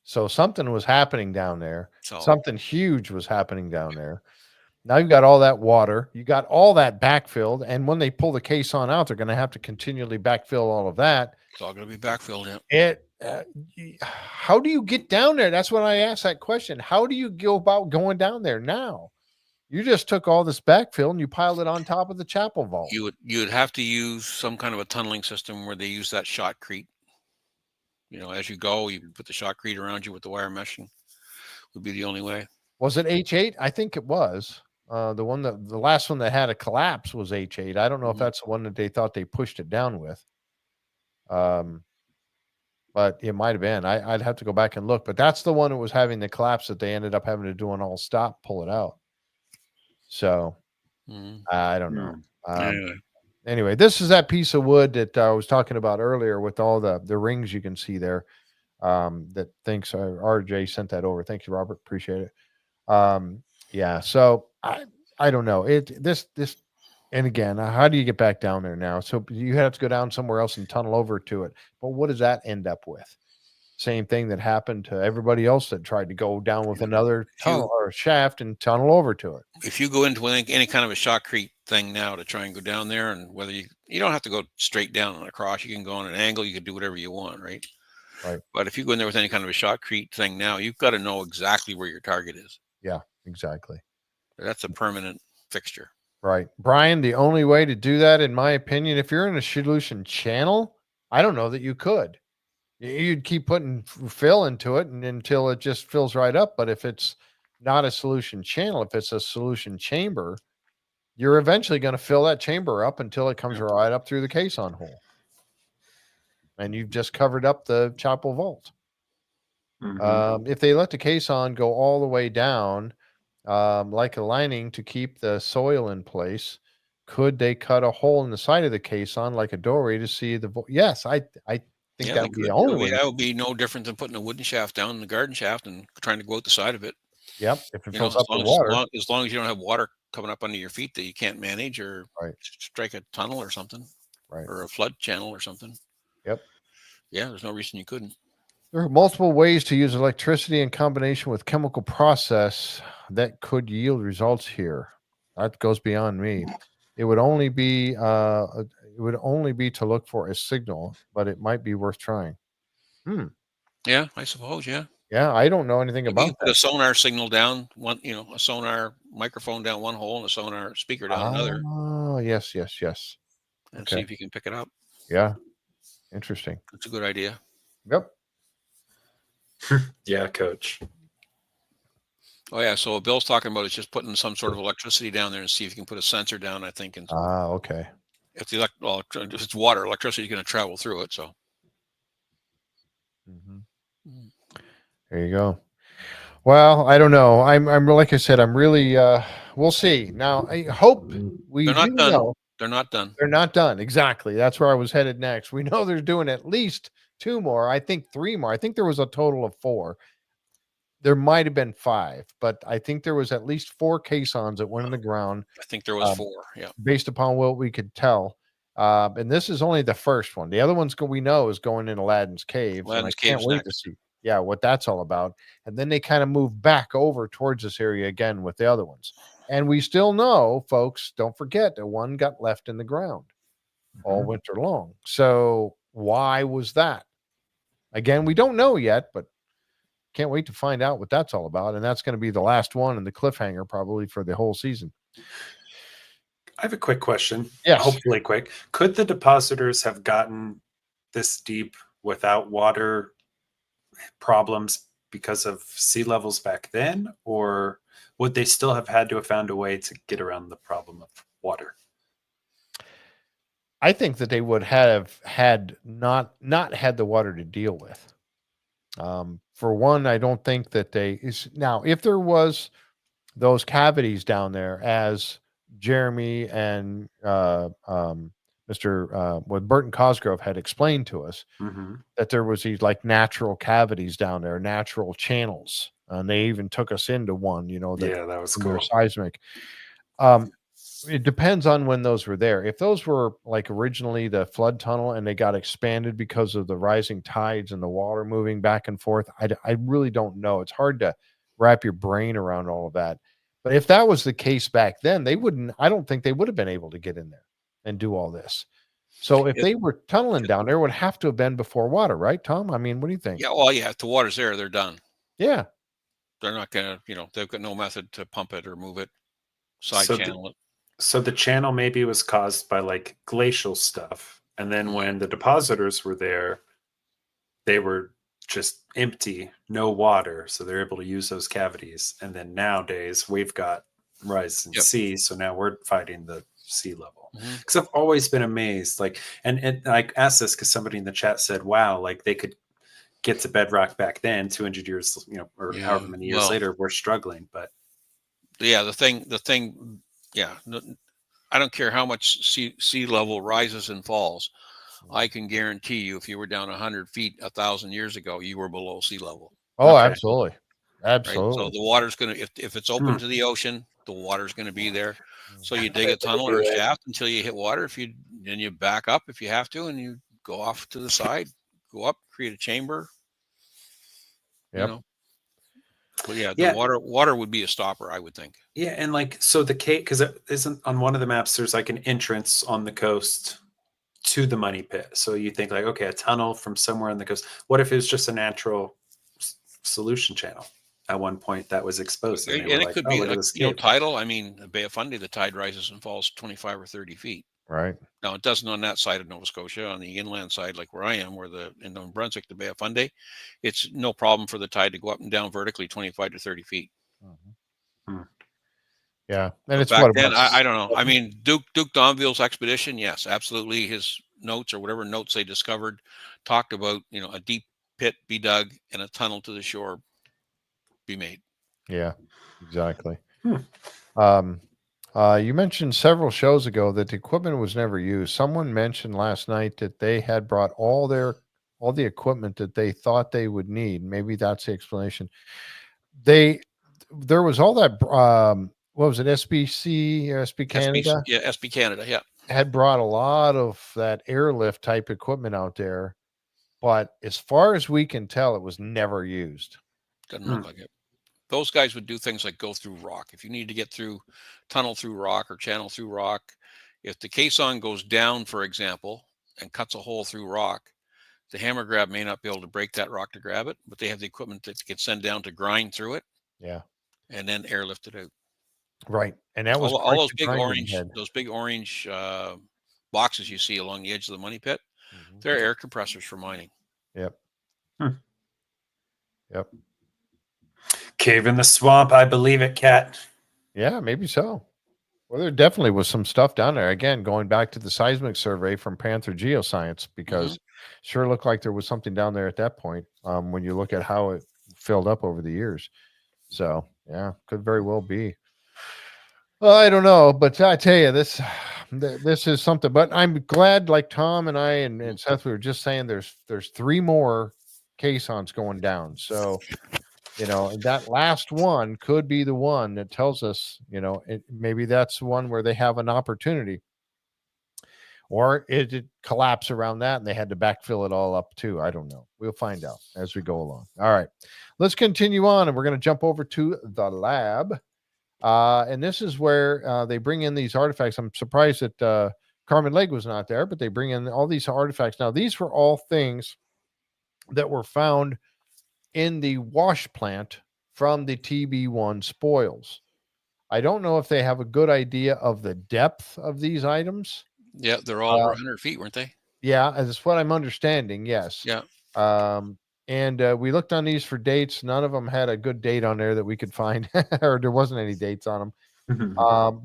So something was happening down there. Something huge was happening down there. Now you've got all that water, you got all that backfilled, and when they pull the Caisson out, they're going to have to continually backfill all of that. It's all going to be backfilled. Yeah. How do you get down there? That's when I asked that question. How do you go about going down there now? You just took all this backfill and you piled it on top of the Chappel Vault. You'd have to use some kind of a tunneling system where they use that shotcrete. You know, as you go, you put the shotcrete around you with the wire meshing. Would be the only way. Was it H8? I think it was. The last one that had a collapse was H8. I don't know if that's the one that they thought they pushed it down with. But it might have been. I'd have to go back and look. But that's the one that was having the collapse that they ended up having to do an all stop, pull it out. So I don't know. Anyway, this is that piece of wood that I was talking about earlier with all the rings you can see there. That thanks RJ sent that over. Thank you, Robert. Appreciate it. Yeah. So I don't know. This and again, how do you get back down there now? So you have to go down somewhere else and tunnel over to it. But what does that end up with? Same thing that happened to everybody else that tried to go down with another tunnel or shaft and tunnel over to it. If you go into any kind of a shotcrete thing now to try and go down there, and whether you don't have to go straight down and across, you can go on an angle, you can do whatever you want, right? Right. But if you go in there with any kind of a shotcrete thing now, you've got to know exactly where your target is. Yeah, exactly. That's a permanent fixture. Right. Brian, the only way to do that, in my opinion, if you're in a solution channel, I don't know that you could. You'd keep putting fill into it until it just fills right up. But if it's not a solution channel, if it's a solution chamber, you're eventually going to fill that chamber up until it comes right up through the Caisson hole. And you've just covered up the Chappel Vault. If they let the Caisson go all the way down, like a lining to keep the soil in place, could they cut a hole in the side of the Caisson like a doorway to see the yes, I think that would be the only way. That would be no different than putting a wooden shaft down in the garden shaft and trying to go out the side of it. Yep. If it fills up with water. As long as you don't have water coming up under your feet that you can't manage, or strike a tunnel or something, or a flood channel or something. Yep. Yeah, there's no reason you couldn't. There are multiple ways to use electricity in combination with chemical process that could yield results here. That goes beyond me. It would only be to look for a signal, but it might be worth trying. Yeah, I suppose. Yeah. Yeah, I don't know anything about that. Put a sonar signal down one, a sonar microphone down one hole and a sonar speaker down another. Oh, yes. And see if you can pick it up. Yeah. Interesting. That's a good idea. Yep. Yeah, coach. Oh yeah, so what Bill's talking about is just putting some sort of electricity down there and see if you can put a sensor down. I think, and Okay. if if it's water, electricity is going to travel through it. So There you go. Well, I don't know. I'm like I said, I'm really we'll see. Now I hope we they're do not done. know They're not done. they're not done. Exactly. That's where I was headed next. We know they're doing at least 2 more. I think 3 more. I think there was a total of 4. There might have been 5, but I think there was at least 4 caissons that went in the ground. I think there was 4. Yeah. Based upon what we could tell. And this is only the first one. The other ones we know is going in Aladdin's caves. And I Aladdin's can't caves wait to next. see what that's all about. And then they kind of move back over towards this area again with the other ones. And we still know, folks, don't forget that one got left in the ground all winter long. So why was that? Again, we don't know yet, but can't wait to find out what that's all about. And that's going to be the last one and the cliffhanger probably for the whole season. I have a quick question. Yes. Hopefully quick. Could the depositors have gotten this deep without water problems because of sea levels back then? Or would they still have had to have found a way to get around the problem of water? I think that they would have had not had the water to deal with. For one, I don't think that now, if there was those cavities down there, as Jeremy and Mr. What Burton Cosgrove had explained to us, that there was these like natural cavities down there, natural channels, and they even took us into one. That was cool. Seismic. It depends on when those were there. If those were like originally the flood tunnel and they got expanded because of the rising tides and the water moving back and forth, I really don't know. It's hard to wrap your brain around all of that. But if that was the case back then, I don't think they would have been able to get in there and do all this. So if they were tunneling down there, it would have to have been before water, right, Tom? I mean, what do you think? Yeah, well, yeah, if the water's there, they're done. Yeah. They're not going to, they've got no method to pump it or move it, channel it. So the channel maybe was caused by like glacial stuff. And then when the depositors were there, they were just empty, no water. So they're able to use those cavities. And then nowadays we've got rise in sea. So now we're fighting the sea level. Because I've always been amazed. Like, and I asked this because somebody in the chat said, wow, like they could get to bedrock back then, 200 years, or however many years later, we're struggling. But yeah, the thing, I don't care how much sea level rises and falls. I can guarantee you, if you were down 100 feet 1,000 years ago, you were below sea level. Oh, okay. Absolutely. Absolutely. Right? So the water's going to, if it's open to the ocean, the water's going to be there. So you dig a tunnel or a shaft until you hit water. Then you back up if you have to, and you go off to the side, go up, create a chamber. Yep. But the water would be a stopper, I would think. Yeah, and like so the cave, because it isn't on one of the maps. There's like an entrance on the coast to the money pit. So you think like, okay, a tunnel from somewhere on the coast. What if it was just a natural solution channel? At one point, that was exposed, and it could be like tidal. I mean, the Bay of Fundy, the tide rises and falls 25 or 30 feet. Right. Now it doesn't on that side of Nova Scotia. On the inland side, like where I am, in New Brunswick, the Bay of Fundy, it's no problem for the tide to go up and down vertically 25 to 30 feet. Yeah, and it's back then. I don't know. I mean, Duke Donville's expedition, yes, absolutely. His notes or whatever notes they discovered talked about a deep pit be dug and a tunnel to the shore be made. Yeah, exactly. You mentioned several shows ago that the equipment was never used. Someone mentioned last night that they had brought all the equipment that they thought they would need. Maybe that's the explanation. There was all that. What was it? SBC or SB Canada? SB Canada. Yeah, had brought a lot of that airlift type equipment out there, but as far as we can tell, it was never used. Doesn't look like it. Those guys would do things like go through rock. If you need to get through, tunnel through rock or channel through rock, if the caisson goes down, for example, and cuts a hole through rock, the hammer grab may not be able to break that rock to grab it, but they have the equipment that can send down to grind through it. Yeah. And then airlift it out. Right. And that was all those big orange boxes you see along the edge of the money pit. They're air compressors for mining. Yep. Yep. Cave in the swamp. I believe it, Cat. Yeah, maybe so. Well, there definitely was some stuff down there. Again, going back to the seismic survey from Panther Geoscience, because sure looked like there was something down there at that point when you look at how it filled up over the years. So, yeah, could very well be. Well, I don't know, but I tell you, this is something. But I'm glad, like Tom and I and Seth, we were just saying, there's 3 more caissons going down. So, and that last one could be the one that tells us, maybe that's the one where they have an opportunity, or it collapsed around that and they had to backfill it all up too. I don't know. We'll find out as we go along. All right, let's continue on, and we're going to jump over to the lab. And this is where they bring in these artifacts. I'm surprised that Carmen Legg was not there, but they bring in all these artifacts. Now, these were all things that were found in the wash plant from the TB1 spoils. I don't know if they have a good idea of the depth of these items. Yeah, they're all over 100 feet, weren't they? Yeah, that's what I'm understanding. Yes. Yeah. And we looked on these for dates. None of them had a good date on there that we could find, or there wasn't any dates on them.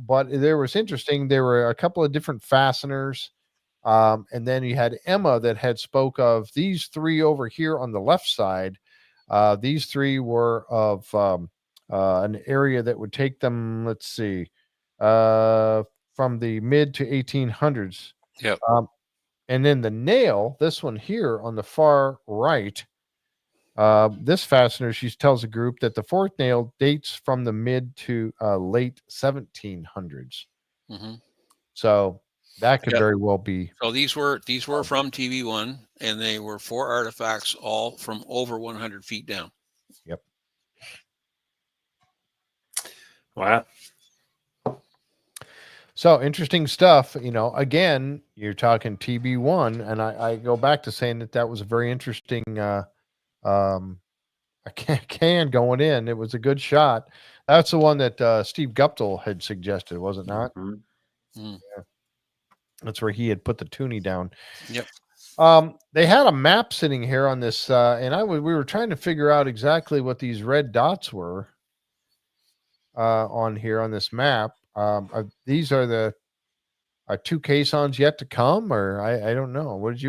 But there was interesting. There were a couple of different fasteners. And then you had Emma that had spoke of these 3 over here on the left side. These 3 were of an area that would take them, let's see, from the mid to 1800s. Yep. And then the nail, this one here on the far right, this fastener, she tells the group that the 4th nail dates from the mid to late 1700s. So that could very well be. So these were from TB1, and they were 4 artifacts, all from over 100 feet down. Yep. Wow. So interesting stuff. Again, you're talking TB1, and I go back to saying that was a very interesting a can going in. It was a good shot. That's the one that Steve Guptill had suggested, was it not? Yeah. That's where he had put the toonie down. Yep. They had a map sitting here on this, and we were trying to figure out exactly what these red dots were on here on this map. These are the 2 caissons yet to come, or I don't know. What was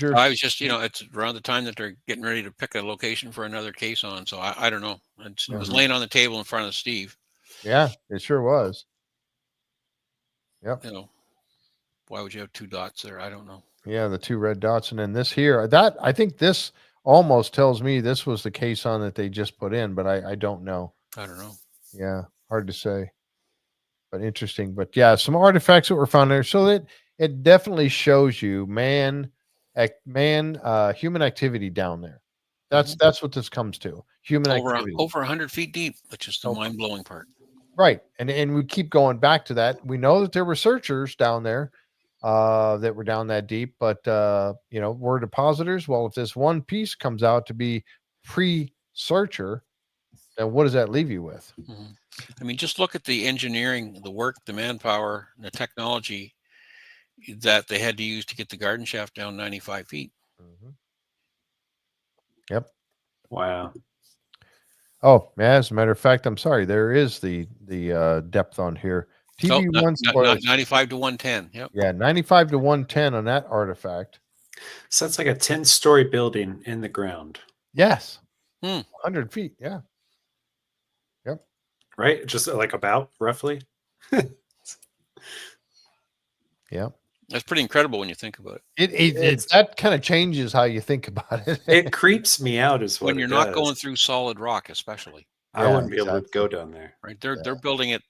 your? I was just, it's around the time that they're getting ready to pick a location for another caisson. So I don't know. It was laying on the table in front of Steve. Yeah, it sure was. Yep. Why would you have 2 dots there? I don't know. Yeah, the 2 red dots, and then this here. That I think this almost tells me this was the caisson that they just put in, but I don't know. I don't know. Yeah, hard to say. But interesting. But yeah, some artifacts that were found there. So that it definitely shows you human activity down there. That's what this comes to. Human activity. Over 100 feet deep, which is the mind-blowing part. Right. And we keep going back to that. We know that there were searchers down there that were down that deep, but were depositors. Well, if this one piece comes out to be pre-searcher, then what does that leave you with? I mean, just look at the engineering, the work, the manpower, the technology that they had to use to get the garden shaft down 95 feet. Yep. Wow. Oh, as a matter of fact, I'm sorry. There is the depth on here. TB1 95 to 110. Yep. Yeah, 95 to 110 on that artifact. So that's like a 10-story building in the ground. Yes. 100 feet. Yeah. Yep. Right? Just like about roughly. Yeah. That's pretty incredible when you think about it. It's that kind of changes how you think about it. It creeps me out as well. When you're not going through solid rock, especially. I wouldn't be able to go down there. Right. They're building it,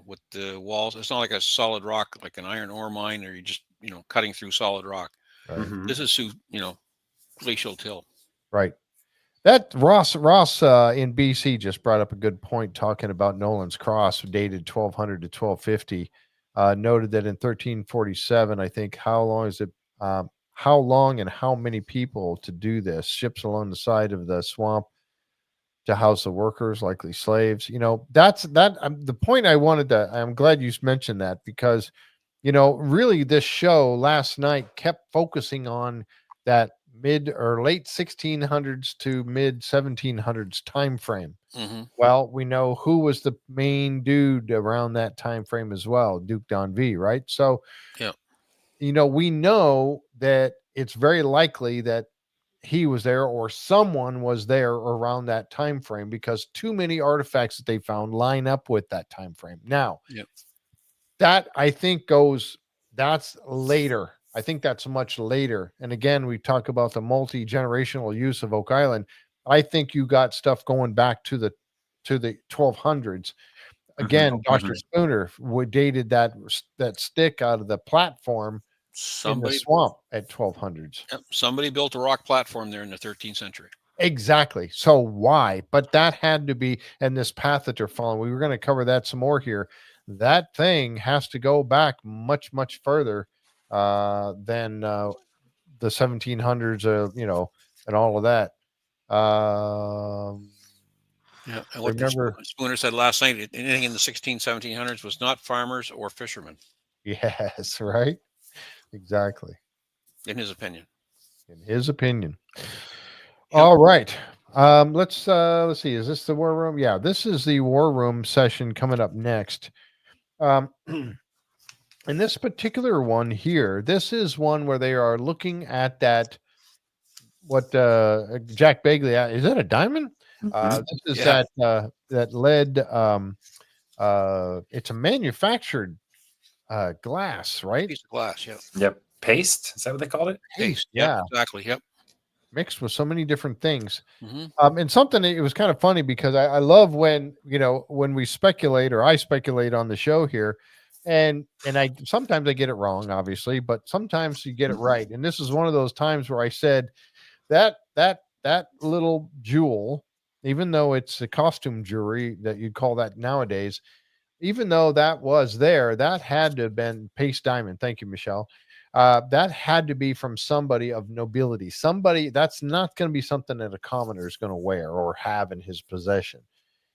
with the walls. It's not like a solid rock, like an iron ore mine, or you just, cutting through solid rock. Right. This is, glacial till. Right. That Ross in BC just brought up a good point talking about Nolan's cross dated 1200 to 1250. Noted that in 1347, I think, how long and how many people to do this? Ships along the side of the swamp to house the workers, likely slaves. That's the point I wanted to. I'm glad you mentioned that, because, really this show last night kept focusing on that mid or late 1600s to mid 1700s time frame. Mm-hmm. Well, we know who was the main dude around that time frame as well, Duke D'Anville, right? So, Yeah. we know that it's very likely that he was there or someone was there around that time frame because too many artifacts that they found line up with that time frame. Now, Yep. that I think that's later. I think that's much later. And again, we talk about the multi-generational use of Oak Island. I think you got stuff going back to the 1200s. Again, Dr. Spooner dated that stick out of the platform in the swamp at 1200s. Yep, somebody built a rock platform there in the 13th century. Exactly. So why? But that had to be, and this path that they're following, we were going to cover that some more here. That thing has to go back much, much further than the 1700s, and all of that. Yeah, and what Spooner said last night, anything in the 1700s was not farmers or fishermen. Yes, right. Exactly. In his opinion. Yep. All right. Let's see. Is this the war room? Yeah, this is the war room session coming up next. In this particular one here, this is one where they are looking at that. What Jack Bagley? Is that a diamond? This is that lead. It's a manufactured glass, right? Piece of glass. Yeah. Yep. Paste. Is that what they called it? Paste. Yeah. Exactly. Yep. Mixed with so many different things. Mm-hmm. And something, it was kind of funny because I love when we speculate, or I speculate on the show here, and I sometimes I get it wrong, obviously, but sometimes you get it right. And this is one of those times where I said that little jewel, even though it's a costume jewelry that you'd call that nowadays, even though that was there, that had to have been paste diamond. Thank you, Michelle. That had to be from somebody of nobility. Somebody that's not going to be something that a commoner is going to wear or have in his possession,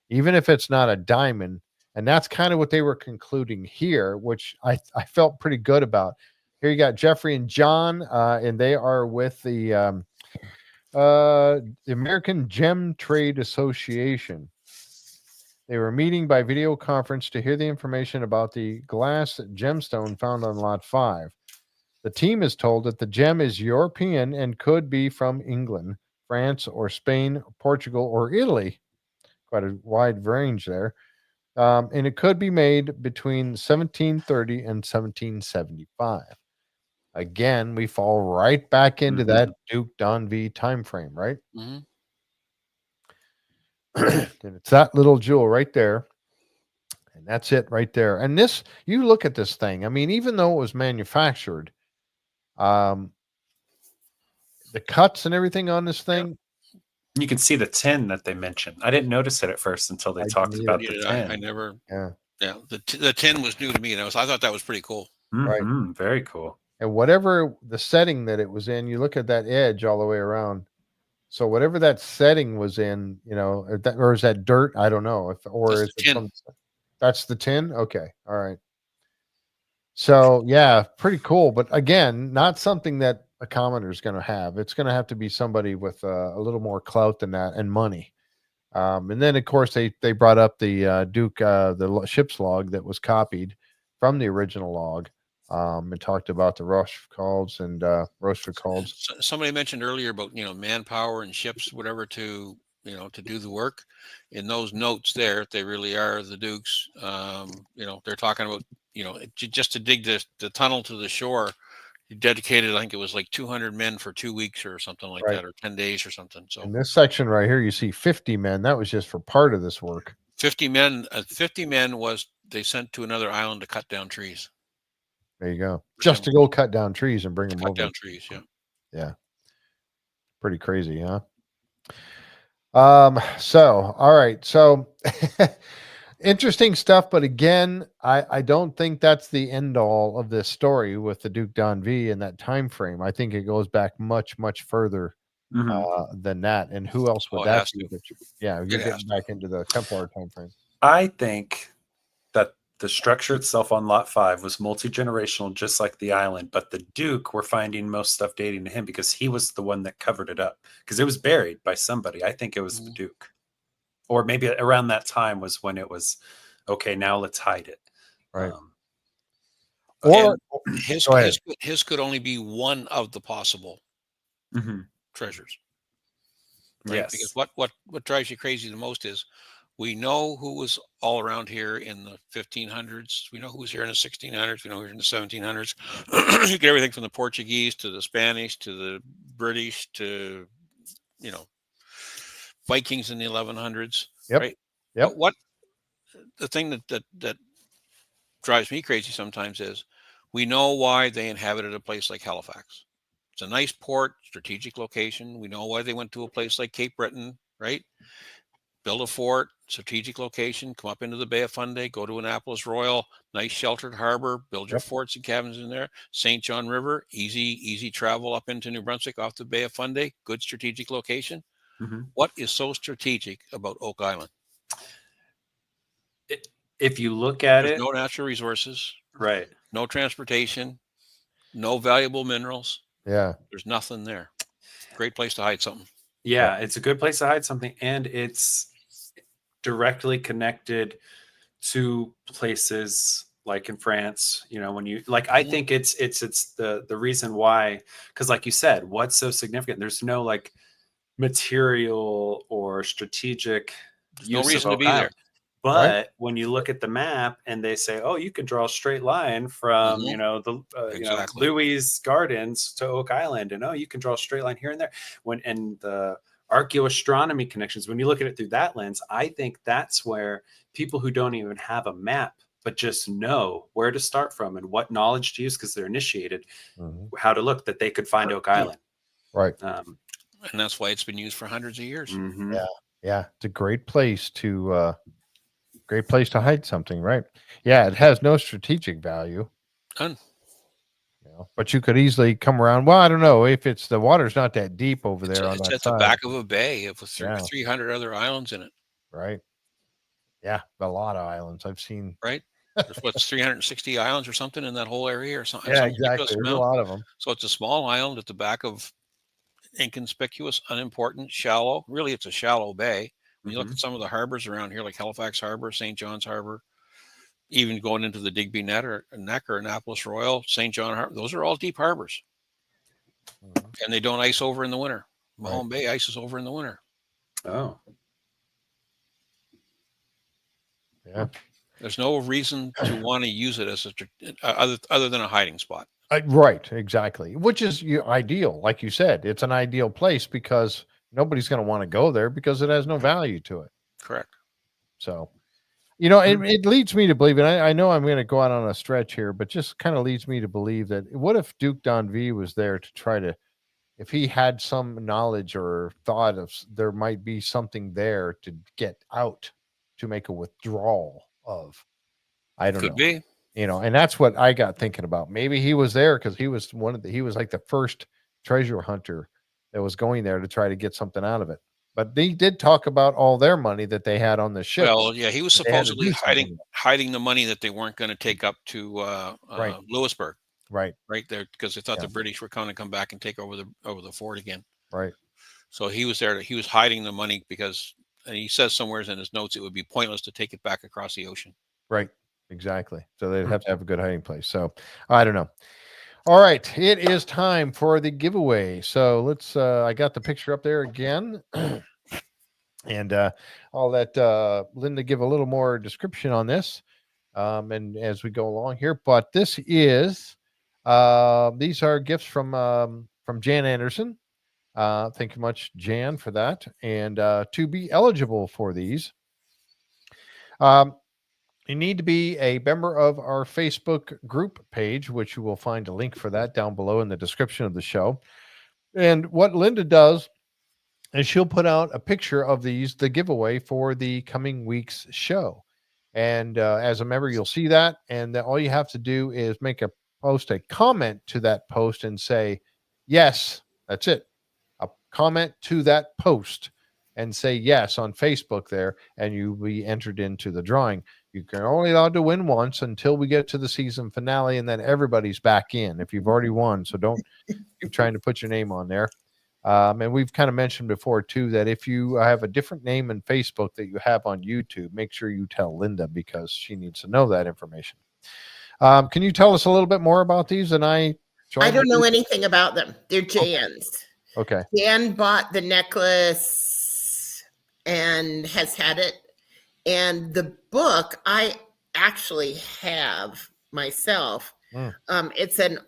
even if it's not a diamond. And that's kind of what they were concluding here, which I felt pretty good about. Here you got Jeffrey and John, and they are with the American Gem Trade Association. They were meeting by video conference to hear the information about the glass gemstone found on Lot 5. The team is told that the gem is European and could be from England, France, or Spain, Portugal, or Italy. Quite a wide range there. And it could be made between 1730 and 1775. Again, we fall right back into that Duke D'Anville time frame, right? Mm-hmm. And it's that little jewel right there. And that's it right there. And this, you look at this thing. I mean, even though it was manufactured, the cuts and everything on this thing. You can see the tin that they mentioned. I didn't notice it at first until they talked about the tin. I never. Yeah. The tin was new to me, and I thought that was pretty cool. Right. Very cool. And whatever the setting that it was in, you look at that edge all the way around. So whatever that setting was in, or is that dirt? I don't know. Is it tin? That's the tin. Okay. All right. So yeah, pretty cool. But again, not something that a commoner is going to have. It's going to have to be somebody with a little more clout than that and money. And then of course they brought up the Duke, the ship's log that was copied from the original log. And talked about the Rochefoucalds and Rochefoucalds. Somebody mentioned earlier about manpower and ships, whatever, to do the work. In those notes there, they really are the Dukes. They're talking about just to dig the tunnel to the shore. He dedicated, I think it was like 200 men for 2 weeks or something like that, or 10 days or something. So in this section right here, you see 50 men. That was just for part of this work. 50 men. 50 men was they sent to another island to cut down trees. There you go. Just to go cut down trees and bring them over. Cut down trees, yeah. Yeah. Pretty crazy, huh? So, all right. So interesting stuff. But again, I don't think that's the end all of this story with the Duke D'Anville and that time frame. I think it goes back much, much further than that. And who else would that be? You're getting back into the Templar time frame. I think that The structure itself on lot 5 was multi-generational, just like the island. But the Duke, we're finding most stuff dating to him because he was the one that covered it up. Because it was buried by somebody. I think it was the Duke. Or maybe around that time was when it was, okay, now let's hide it. Right. Or his could only be one of the possible treasures. Right? Yes. Because what drives you crazy the most is we know who was all around here in the 1500s. We know who was here in the 1600s. We know who was in the 1700s. You get everything from the Portuguese to the Spanish to the British to, Vikings in the 1100s. Yep. Right. Yep. But what the thing that drives me crazy sometimes is we know why they inhabited a place like Halifax. It's a nice port, strategic location. We know why they went to a place like Cape Breton, right? Build a fort, strategic location, come up into the Bay of Fundy, go to Annapolis Royal, nice sheltered harbor, build your forts and cabins in there. St. John River, easy travel up into New Brunswick off the Bay of Fundy, good strategic location. What is so strategic about Oak Island? If you look at There's it, no natural resources, right? No transportation, no valuable minerals. Yeah. There's nothing there. Great place to hide something. Yeah, it's a good place to hide something, and it's directly connected to places like in France. When you I think it's the reason why, because like you said, what's so significant? There's no like material or strategic no reason to be there. But when you look at the map and they say, "Oh, you can draw a straight line from Exactly. Louis Gardens to Oak Island," and you can draw a straight line here and there. And the archaeoastronomy connections, when you look at it through that lens, I think that's where people who don't even have a map but just know where to start from and what knowledge to use because they're initiated, how to look, that they could find Oak Island. Right. And that's why it's been used for hundreds of years. Yeah. It's a great place to hide something, right? Yeah, it has no strategic value. None. But you could easily come around. Well, I don't know if it's the water's not that deep over there on that side. It's at the back of a bay with 300 other islands in it. Right. Yeah, a lot of islands I've seen. Right. There's 360 islands or something in that whole area or something. Yeah, exactly. There's a lot of them. So it's a small island at the back of inconspicuous, unimportant, shallow. Really, it's a shallow bay. When you look at some of the harbors around here, like Halifax Harbor, St. John's Harbor, even going into the Digby Neck or Annapolis Royal, St. John Harbor, those are all deep harbors. And they don't ice over in the winter. Mahone Bay ices over in the winter. Oh. Yeah. There's no reason to want to use it as other than a hiding spot. Right, exactly. Which is ideal. Like you said, it's an ideal place because nobody's going to want to go there because it has no value to it. Correct. So, it leads me to believe, and I know I'm going to go out on a stretch here, but just kind of leads me to believe that what if Duke D'Anville was there to try to, if he had some knowledge or thought of there might be something there to get out to make a withdrawal of, I don't know. Could be. And that's what I got thinking about. Maybe he was there because he was he was like the first treasure hunter that was going there to try to get something out of it. But they did talk about all their money that they had on the ship. Well, yeah, he was supposedly hiding the money that they weren't going to take up to Louisburg. Right there, because they thought the British were going to come back and take over the fort again. Right. So he was there. He was hiding the money because, and he says somewhere in his notes, it would be pointless to take it back across the ocean. Right. Exactly. So they'd have to have a good hiding place. So I don't know. All right. It is time for the giveaway. So let's, I got the picture up there again. And I'll let Linda give a little more description on this. And as we go along here, but this is, these are gifts from Jan Anderson. Thank you much, Jan, for that. And to be eligible for these, you need to be a member of our Facebook group page, which you will find a link for that down below in the description of the show. And what Linda does is she'll put out a picture of the giveaway for the coming week's show. And as a member, you'll see that. And all you have to do is post a comment to that post and say, yes, that's it. A comment to that post and say yes on Facebook there, and you'll be entered into the drawing. You can only allowed to win once until we get to the season finale, and then everybody's back in if you've already won. So don't keep trying to put your name on there. And we've kind of mentioned before too that if you have a different name in Facebook that you have on YouTube, make sure you tell Linda because she needs to know that information. Can you tell us a little bit more about these? And I don't know anything about them. They're Jan's. Okay. Jan bought the necklace and has had it. And the book I actually have myself. It's an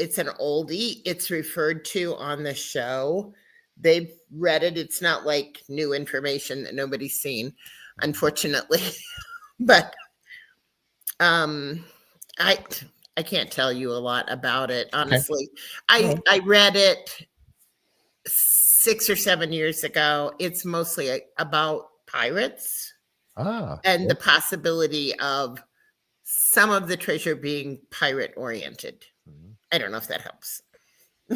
oldie. It's referred to on the show. They've read it. It's not like new information that nobody's seen, unfortunately. But I can't tell you a lot about it, honestly. Okay. I read it 6 or 7 years ago. It's mostly about pirates. And the possibility of some of the treasure being pirate oriented. I don't know if that helps.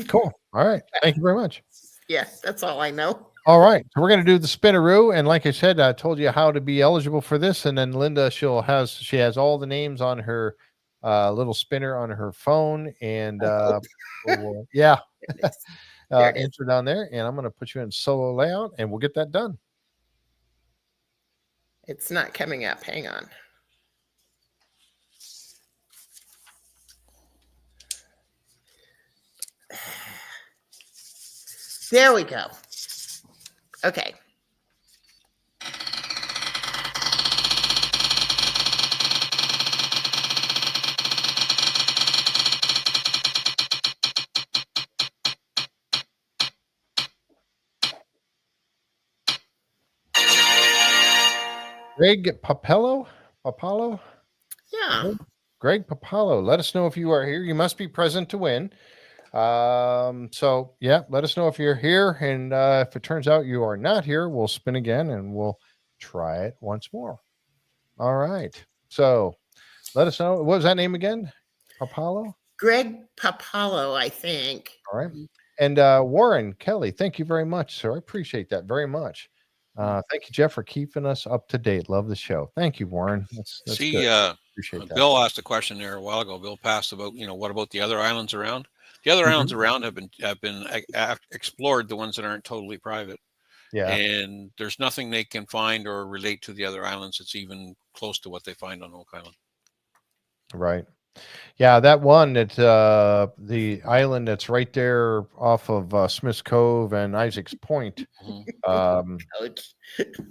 Cool. All right. Thank you very much. Yeah, that's all I know. All right. So we're going to do the spinaroo. And like I said, I told you how to be eligible for this. And then Linda, she has all the names on her little spinner on her phone. And yeah, enter down there. And I'm going to put you in solo layout and we'll get that done. It's not coming up. Hang on. There we go. Okay. Greg Papalo? Yeah. Greg Papalo. Let us know if you are here. You must be present to win. So yeah, let us know if you're here. And if it turns out you are not here, we'll spin again and we'll try it once more. All right. So let us know. What was that name again? Papalo? Greg Papalo, I think. All right. And Warren Kelly, thank you very much, sir. I appreciate that very much. Thank you, Jeff, for keeping us up to date. Love the show. Thank you, Warren. That's See, good. Appreciate that. Bill asked a question there a while ago. Bill passed about, what about the other islands around? The other islands around have been explored, the ones that aren't totally private. Yeah. And there's nothing they can find or relate to the other islands that's even close to what they find on Oak Island. Right. Yeah, that one that the island that's right there off of Smith's Cove and Isaac's Point.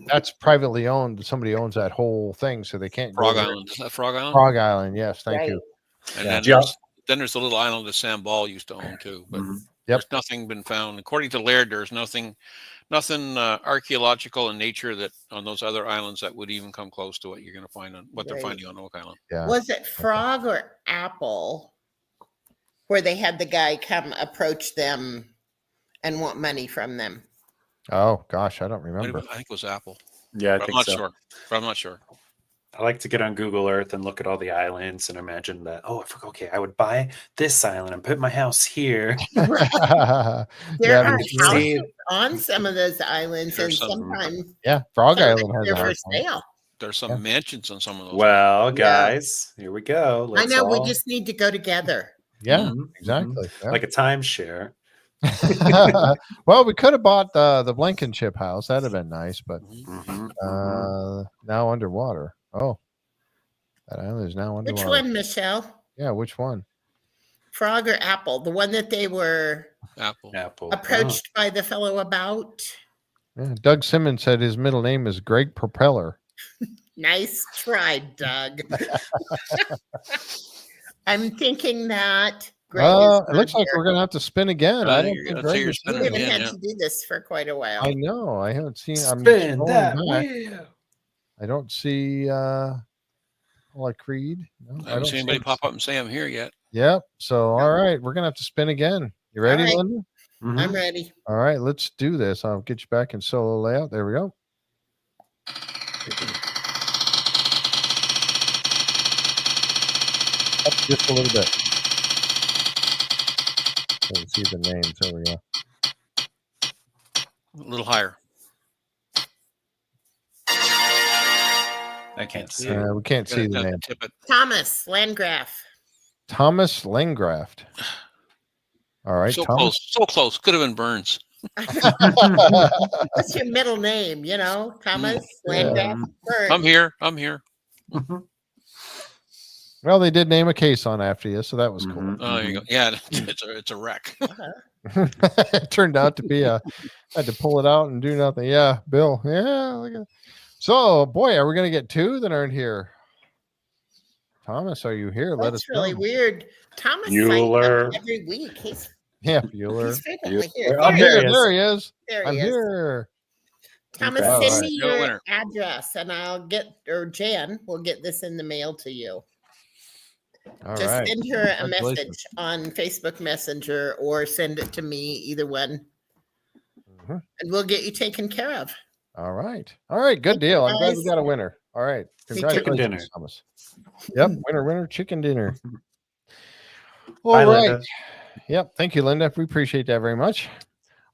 That's privately owned. Somebody owns that whole thing, so they can't. Frog Island. Is that Frog Island? Frog Island. Yes, thank you. And then there's the little island that Sam Ball used to own too. But there's nothing been found. According to Laird, there's nothing archaeological in nature that on those other islands that would even come close to what you're going to find on what they're finding on Oak Island. Yeah. Was it Frog or Apple where they had the guy come approach them and want money from them? Oh gosh, I don't remember. I think it was Apple. Yeah, I'm not sure. But I'm not sure. I like to get on Google Earth and look at all the islands and imagine that, I would buy this island and put my house here. There are houses on some of those islands, and sometimes Frog Island has they're for sale. There's some mansions on some of those. Well, guys, here we go. I know we just need to go together. Yeah, exactly. Yeah. Like a timeshare. Well, we could have bought the Blankenship house. That'd have been nice, but now underwater. Oh, that island is now underwater. Which one, Michelle? Yeah, which one? Frog or Apple? The one that they were Apple approached by the fellow about. Yeah, Doug Simmons said his middle name is Greg Propeller. Nice try, Doug. I'm thinking that. It looks like we're going to have to spin again. I don't think we haven't had to do this for quite a while. I know. I haven't seen. Spin that wheel. I don't see Paula Creed. No, I haven't seen anybody pop up and say I'm here yet. Yep. So, all right, we're going to have to spin again. You ready, Linda? I'm ready. All right, let's do this. I'll get you back in solo layout. There we go. Up just a little bit. Can't see the names. There we go. A little higher. I can't see. We can't see the name. Tip it. Thomas Landgraf. Thomas Langgraft. All right, So Thomas. close. So close. Could have been Burns. What's your middle name? You know, Thomas Landgraf. Burns. I'm here. I'm here. Well, they did name a Caisson after you, so that was cool. Oh, there you go. Yeah, it's a wreck. It turned out to be I had to pull it out and do nothing. Yeah, Bill. Yeah. Look at, so, boy, are we going to get two that aren't here? Thomas, are you here? Let us That's really know. weird. Thomas Bueller. signs up every week. He's Bueller. frequently here. I'm There here. There he is. There I'm he is. here. Thomas, All send right. me You're the your winner. address and Jan will get this in the mail to you. All Just right. send her a Congratulations. message on Facebook Messenger or send it to me, either one, Mhm. and we'll get you taken care of. All right. All right. Good Thank you, deal. I'm glad we guys. got a winner. All right. Chicken Congratulations, dinner. Thomas. Yep. Winner, chicken dinner. All Bye, right. Linda. Yep. Thank you, Linda. We appreciate that very much.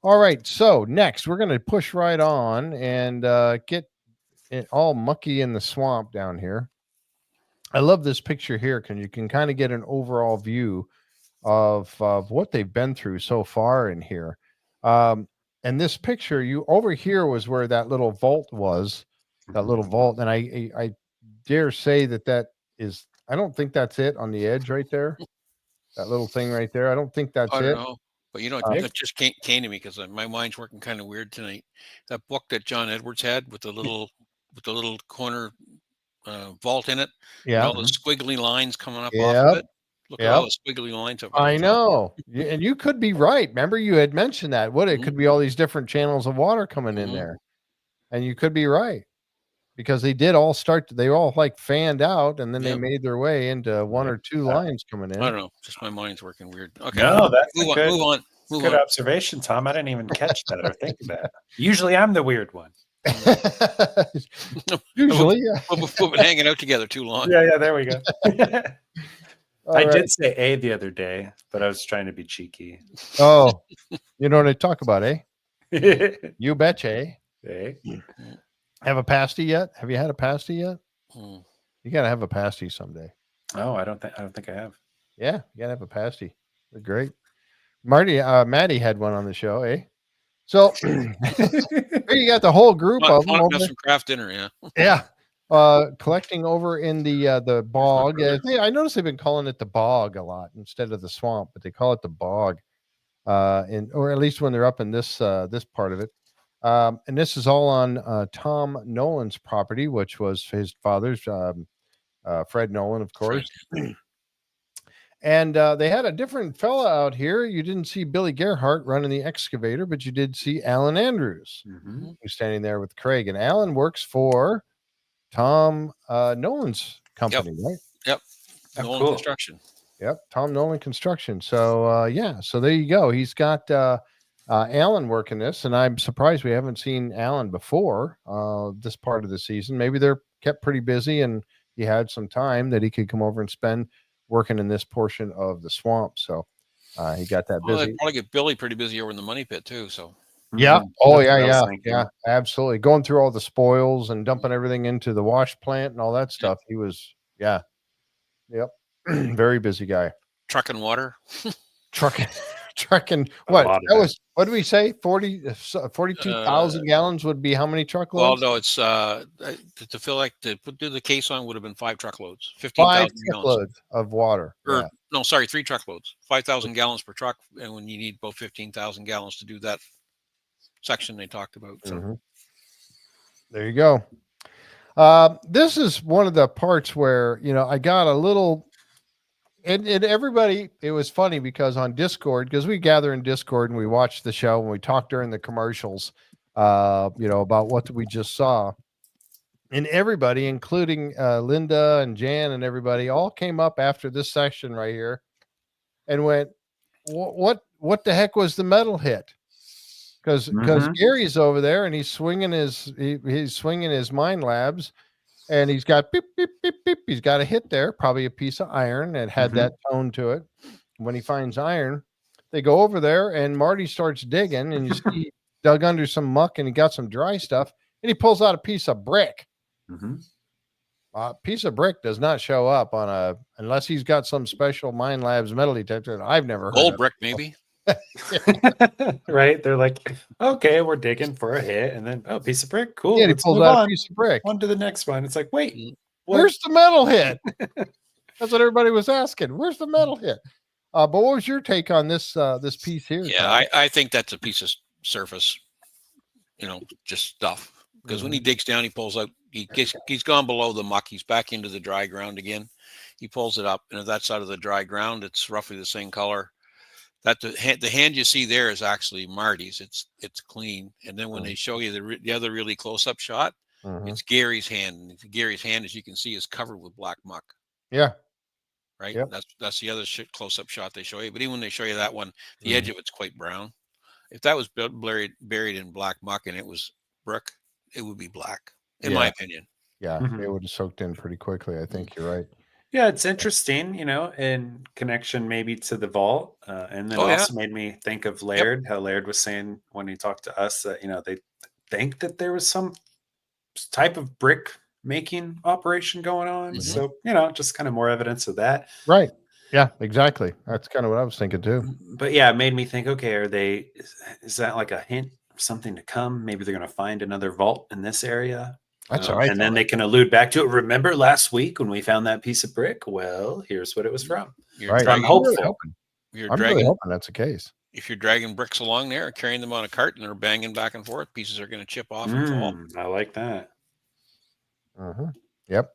All right. So next, we're going to push right on and get it all mucky in the swamp down here. I love this picture here because you can kind of get an overall view of what they've been through so far in here. And this picture, you over here was where that little vault was, that little vault. And I dare say that is, I don't think that's it on the edge right there. That little thing right there. I don't think that's I it. don't know. But you know, it just came to me because my mind's working kind of weird tonight. That book that John Edwards had with the little corner vault in it, and Yeah. all the squiggly lines coming up off of it. Look at all the squiggly lines up. I know. And you could be right. Remember, you had mentioned that. It could be all these different channels of water coming in there. And you could be right. Because they did all start, they all like fanned out and then they made their way into one or two lines coming in. I don't know. Just my mind's working weird. Okay. No, that's move on. Good observation, Tom. I didn't even catch that or think of that. Usually I'm the weird one. Usually, yeah. We've been hanging out together too long. Yeah, there we go. I right. did say A the other day, but I was trying to be cheeky. Oh, you know what I talk about, eh? You betcha, eh? A. Have a pasty yet? Have you had a pasty yet? Hmm. You gotta have a pasty someday. Oh, I don't think I have. Yeah, you gotta have a pasty. They're great. Maddie had one on the show, eh? So here you got the whole group of them. Have some craft dinner, yeah. Yeah. Collecting over in the bog. I noticed they've been calling it the bog a lot instead of the swamp, but they call it the bog. Or at least when they're up in this part of it. And this is all on Tom Nolan's property, which was his father's, Fred Nolan, of course. And they had a different fella out here. You didn't see Billy Gerhardt running the excavator, but you did see Alan Andrews, who's standing there with Craig. And Alan works for Tom Nolan's company, right? Yep. Oh, Nolan cool. Construction. Yep. Tom Nolan Construction. So, so there you go. He's got Alan working this, and I'm surprised we haven't seen Alan before this part of the season. Maybe they're kept pretty busy and he had some time that he could come over and spend working in this portion of the swamp. So he got that busy. They probably get Billy pretty busy over in the money pit too. So yeah. Oh That's what I was thinking. yeah, absolutely. Going through all the spoils and dumping everything into the wash plant and all that stuff. He was, yep. Very busy guy. trucking water. Trucking what? That was, what did we say? 42,000 gallons would be how many Well, truckloads? no, it's to feel like to do the Caisson would have been 5 truckloads, 5 15,000 gallons. truckloads of water. Or no, sorry, 3 truckloads, 5,000 gallons per truck, and when you need about 15,000 gallons to do that section they talked about. So There you go. This is one of the parts where, I got a little, and everybody, it was funny because on Discord, because we gather in Discord and we watch the show and we talk during the commercials, about what we just saw. And everybody, including Linda and Jan and everybody, all came up after this section right here and went, what the heck was the metal hit? Because Gary's over there and he's swinging his Mind Labs, and he's got beep, beep, beep, beep. He's got a hit there, probably a piece of iron that had that tone to it. When he finds iron, they go over there and Marty starts digging, and you see he dug under some muck and he got some dry stuff, and he pulls out a piece of brick. Piece of brick does not show up on unless he's got some special Mind Labs metal detector that I've never heard Gold of. brick, maybe. Right? They're like, okay, we're digging for a hit, and then piece of brick, cool. Yeah, he Let's pulls move out a on. piece of brick. On to the next one. It's like, wait, Mm. what? Where's the metal hit? That's what everybody was asking. Where's the metal hit? But what was your take on this this piece here? Yeah, Tom? I think that's a piece of surface, just stuff. Because when he digs down, he pulls out. He's gone below the muck. He's back into the dry ground again. He pulls it up, and if that's out of the dry ground, it's roughly the same color. That the hand you see there is actually Marty's. It's clean. And then when they show you the other really close up shot, it's Gary's hand. And Gary's hand, as you can see, is covered with black muck. Yeah. Right. Yep. That's the other close up shot they show you. But even when they show you that one, the edge of it's quite brown. If that was buried in black muck and it was brick, it would be black, in my opinion. Yeah, it would have soaked in pretty quickly. I think you're right. Yeah, it's interesting, in connection maybe to the vault. And then also made me think of Laird, how Laird was saying when he talked to us that, they think that there was some type of brick making operation going on. So, just kind of more evidence of that. Right. Yeah, exactly. That's kind of what I was thinking too. But yeah, it made me think, okay, is that like a hint of something to come? Maybe they're going to find another vault in this area. That's right. And then they can allude back to it. Remember last week when we found that piece of brick? Well, here's what it was from. Right. So I'm hopeful. I'm really hoping that's the case. If you're dragging bricks along there, carrying them on a cart, and they're banging back and forth, pieces are going to chip off and fall. I like that. Yep.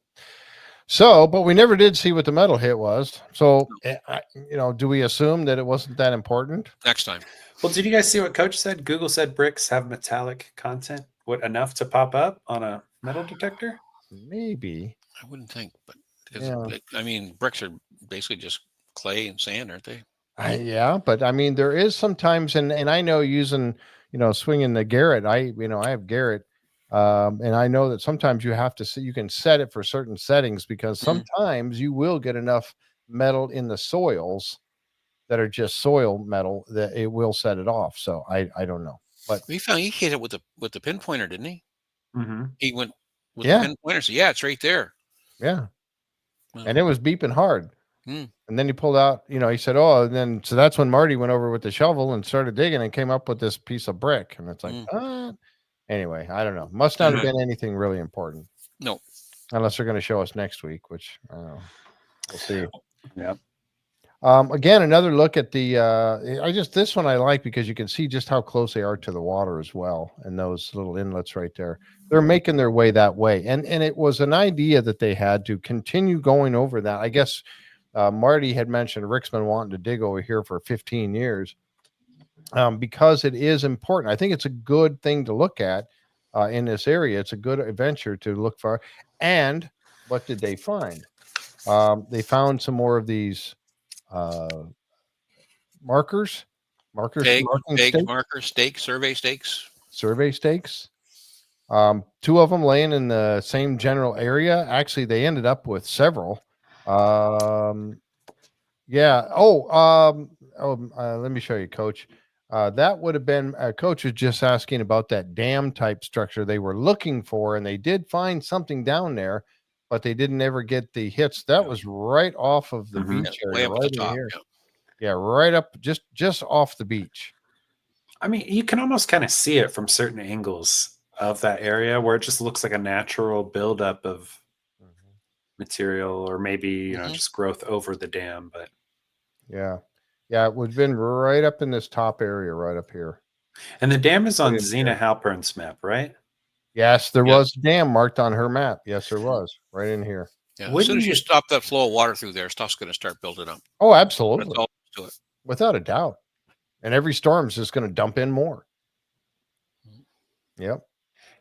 So, but we never did see what the metal hit was. So, do we assume that it wasn't that important? Next time. Well, did you guys see what Coach said? Google said bricks have metallic content. What, enough to pop up on a metal detector? Maybe. I wouldn't think, but bricks are basically just clay and sand, aren't they? But there is sometimes, and I know using, swinging the Garrett. I have Garrett. And I know that sometimes you have to see, you can set it for certain settings because sometimes you will get enough metal in the soils that are just soil metal that it will set it off. So I don't know, but he hit it with the pinpointer, didn't he? He went with the pinpointer. So it's right there. Yeah. And it was beeping hard. And then he pulled out, he said, and then, so that's when Marty went over with the shovel and started digging and came up with this piece of brick. And it's like, anyway, I don't know. Must not have been anything really important. No. Unless they're going to show us next week, which I don't know. We'll see. Yeah. Again, another look at the this one I like because you can see just how close they are to the water as well. And those little inlets right there. They're making their way that way. And it was an idea that they had to continue going over that. I guess Marty had mentioned Rick's been wanting to dig over here for 15 years. Because it is important. I think it's a good thing to look at in this area. It's a good adventure to look for. And what did they find? They found some more of these markers, survey stakes. Survey stakes. Two of them laying in the same general area. Actually, they ended up with several. Let me show you, Coach. That would have been Coach was just asking about that dam type structure they were looking for, and they did find something down there, but they didn't ever get the hits. That was right off of the beach area, right in here. Yeah, right up, just off the beach. I mean, you can almost kind of see it from certain angles of that area where it just looks like a natural buildup of material, or maybe just growth over the dam. But yeah, it would have been right up in this top area, right up here. And the dam is on Zena Halpern's map, right? Yes, there was a dam marked on her map. Yes, there was, right in here. Yeah, as soon as you stop that flow of water through there, stuff's going to start building up. Oh, absolutely. That's all to it. Without a doubt. And every storm's just going to dump in more. Yep.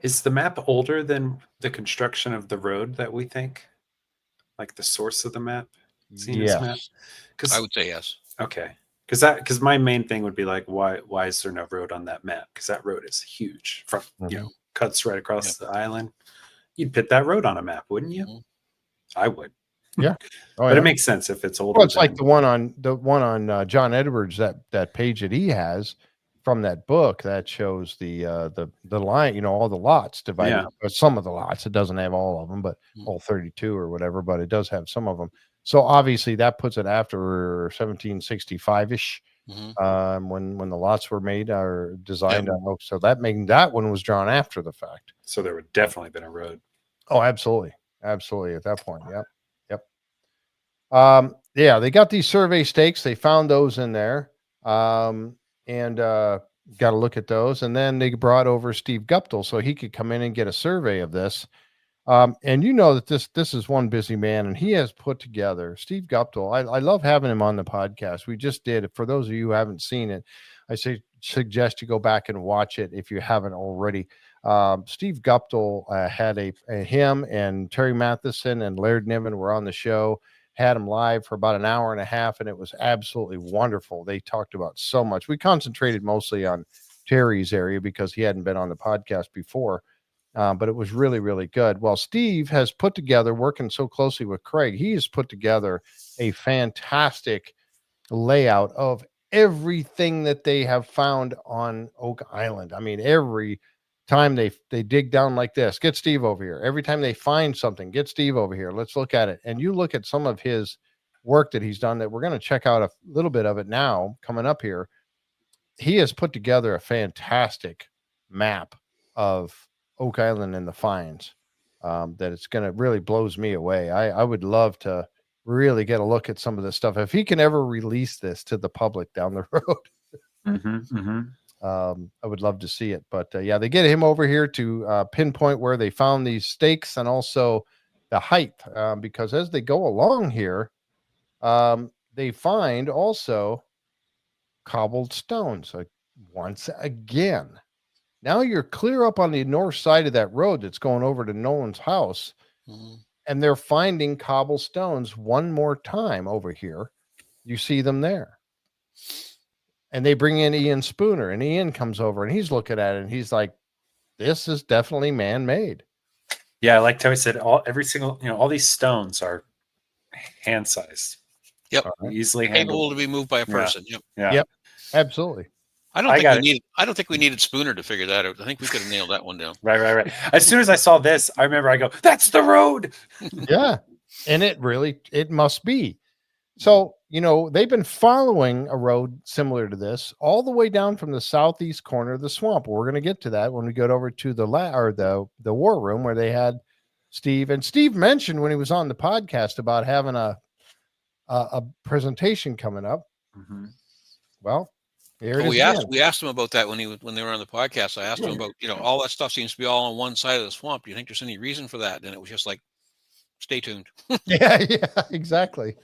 Is the map older than the construction of the road that we think? Like the source of the map? Yes. Map? I would say yes. Okay. Because my main thing would be like, why is there no road on that map? Because that road is huge. From cuts right across the island. You'd put that road on a map, wouldn't you? I would. Yeah. But it makes sense if it's older. Well, it's like the one on John Edwards, that page that he has. from that book that shows the line, all the lots divided, or some of the lots. It doesn't have all of them, but all 32 or whatever, but it does have some of them. So obviously that puts it after 1765-ish, when the lots were made or designed on oak. So that one was drawn after the fact. So there would definitely been a road. Oh, absolutely. Absolutely. At that point. Yep. They got these survey stakes. They found those in there. And got to look at those. And then they brought over Steve Guptill so he could come in and get a survey of this. And that this is one busy man, and he has put together Steve Guptill. I love having him on the podcast. We just did. For those of you who haven't seen it, I suggest you go back and watch it if you haven't already. Steve Guptill had him and Terry Matheson and Laird Niven were on the show. Had them live for about an hour and a half, and it was absolutely wonderful. They talked about so much. We concentrated mostly on Terry's area because he hadn't been on the podcast before, but it was really, really good. Well, Steve has put together, working so closely with Craig, he has put together a fantastic layout of everything that they have found on Oak Island. I mean, every time they dig down like this, get Steve over here. Every time they find something, get Steve over here. Let's look at it. And you look at some of his work that he's done that we're going to check out a little bit of it now coming up here. He has put together a fantastic map of Oak Island and the finds that it's going to really blows me away. I would love to really get a look at some of this stuff. If he can ever release this to the public down the road. I would love to see it, but they get him over here to pinpoint where they found these stakes and also the height, because as they go along here, they find also cobbled stones once again. Now you're clear up on the north side of that road that's going over to Nolan's house, and they're finding cobblestones one more time over here. You see them there. And they bring in Ian Spooner, and Ian comes over and he's looking at it and he's like, this is definitely man-made. Yeah, like Terry said, all these stones are hand sized. Yep. Easily able to be moved by a person. Yep. Absolutely. I don't think we needed Spooner to figure that out. I think we could have nailed that one down. Right. As soon as I saw this, I remember I go, that's the road. Yeah. And it must be. So, they've been following a road similar to this all the way down from the southeast corner of the swamp. We're going to get to that when we go over to the war room where they had Steve. And Steve mentioned when he was on the podcast about having a presentation coming up. Well, here it is. We asked him about that when they were on the podcast. I asked him about, all that stuff seems to be all on one side of the swamp. Do you think there's any reason for that? And it was just like, stay tuned. Yeah, exactly.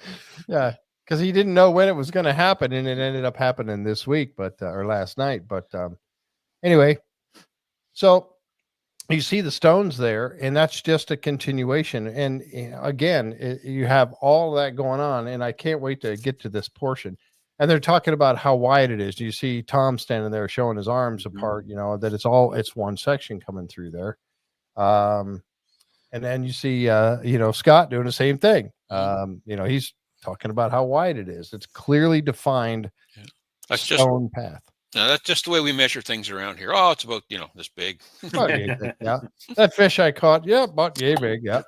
Yeah. Because he didn't know when it was going to happen, and it ended up happening this week, or last night. But anyway, so you see the stones there, and that's just a continuation. And again, you have all that going on, and I can't wait to get to this portion. And they're talking about how wide it is. You see Tom standing there showing his arms apart. That it's one section coming through there. And then you see Scott doing the same thing. He's talking about how wide it is. It's clearly defined. That's stone path. No, that's just the way we measure things around here. Oh, it's about this big. Yeah, that fish I caught. Yeah, about yay big. Yeah.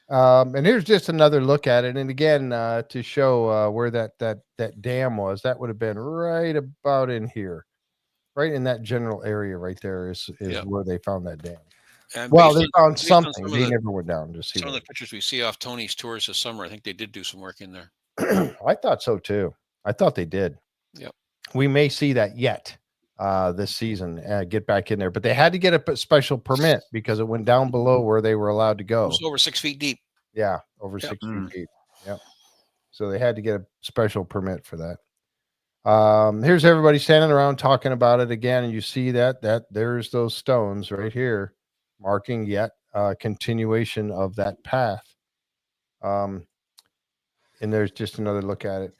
And here's just another look at it. And again, to show where that dam was, that would have been right about in here, right in that general area right there is where they found that dam. And they found something. They never went down to see some of the pictures we see off Tony's tours this summer. I think they did do some work in there. I thought so too. I thought they did. Yep. We may see that yet this season. Get back in there, but they had to get a special permit because it went down below where they were allowed to go. It was over 6 feet deep. Yeah, over 6 feet deep. Yep. So they had to get a special permit for that. Here's everybody standing around talking about it again, and you see that there's those stones right here, marking yet continuation of that path. And there's just another look at it.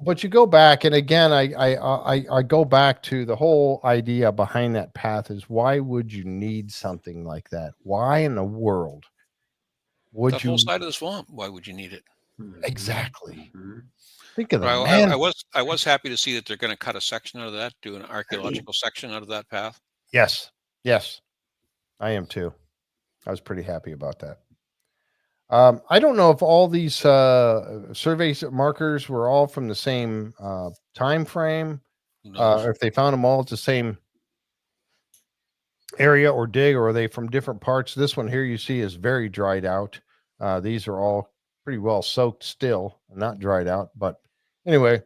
But you go back, and again, I go back to the whole idea behind that path is why would you need something like that? Why in the world would the whole side of the swamp? Why would you need it? Exactly. Think of the I man. I was happy to see that they're going to cut a section out of that, do an archaeological section out of that path. Yes. Yes. I am too. I was pretty happy about that. I don't know if all these survey markers were all from the same time frame, Who knows? or if they found them all at the same area or dig, or are they from different parts? This one here you see is very dried out. These are all pretty well soaked still, not dried out. But anyway,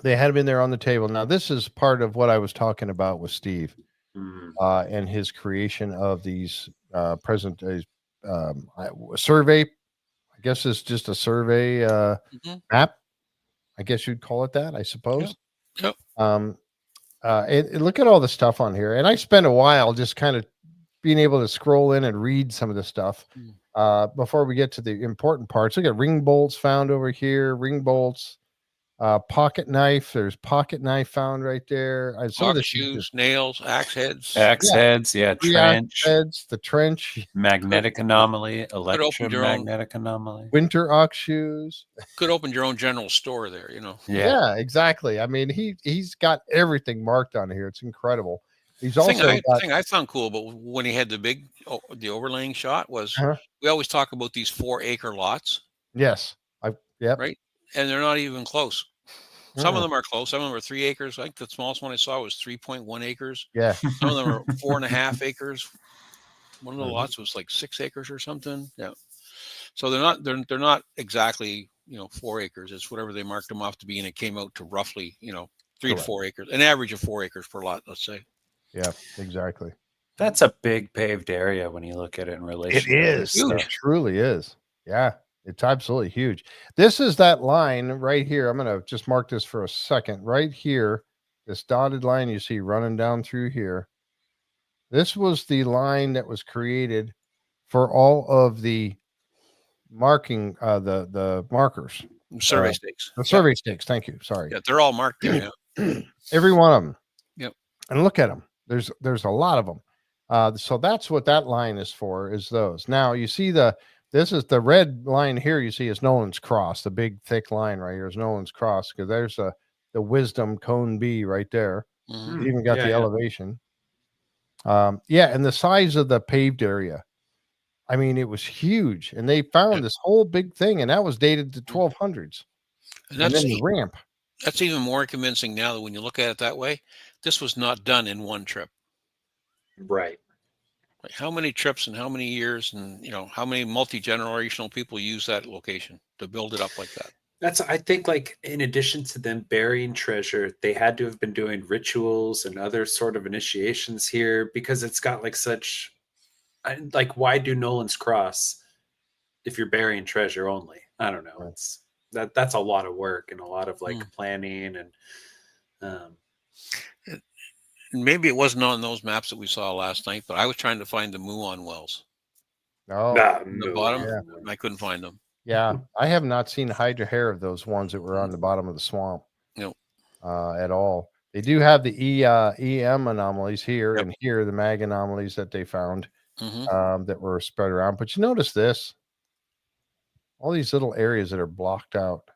they had been there on the table. Now, this is part of what I was talking about with Steve and his creation of these present survey. I guess it's just a survey map. I guess you'd call it that, I suppose. Yep. And look at all the stuff on here. And I spent a while just kind of being able to scroll in and read some of the stuff before we get to the important parts. Look at ring bolts found over here, ring bolts, pocket knife. There's pocket knife found right there. Some of the shoes, nails, axe heads. Heads, trench. Heads, the trench. Magnetic anomaly, electromagnetic anomaly. Winter ox shoes. Could open your own general store there, you know. Yeah, exactly. I mean, he's got everything marked on here. It's incredible. He's also the thing I found cool, but when he had the overlaying shot was we always talk about these 4-acre lots. Yes. Right. And they're not even close. Some of them are close. Some of them are 3 acres. I think the smallest one I saw was 3.1 acres. Yeah. Some of them are 4.5 acres. One of the lots was like 6 acres or something. Yeah. So they're not exactly, 4 acres. It's whatever they marked them off to be, and it came out to roughly, 3 to 4 acres, an average of 4 acres per lot, let's say. Yeah, exactly. That's a big paved area when you look at it in relation. It is. It truly is. Yeah, it's absolutely huge. This is that line right here. I'm going to just mark this for a second. Right here, this dotted line you see running down through here. This was the line that was created for all of the marking, the markers. Survey stakes. The survey stakes. Thank you. Sorry. Yeah, they're all marked there. Yeah. Every one of them. Yep. And look at them. There's a lot of them. So that's what that line is for, is those. Now you see this is the red line here. You see is Nolan's cross. The big thick line right here is Nolan's cross, because there's the wisdom cone B right there. You even got the elevation. And the size of the paved area. I mean, it was huge, and they found this whole big thing, and that was dated to 1200s. And then the ramp. That's even more convincing now that when you look at it that way, this was not done in one trip. Right. Like how many trips and how many years and, how many multi-generational people use that location to build it up like that? I think, like, in addition to them burying treasure, they had to have been doing rituals and other sort of initiations here, because it's got like such, like, why do Nolan's cross if you're burying treasure only? I don't know. It's that's a lot of work and a lot of planning and maybe it wasn't on those maps that we saw last night, but I was trying to find the muon wells. Oh, the bottom, and I couldn't find them. Yeah, I have not seen hydra hair of those ones that were on the bottom of the swamp. No, at all. They do have the EM anomalies here and here, the mag anomalies that they found that were spread around. But you notice this, all these little areas that are blocked out.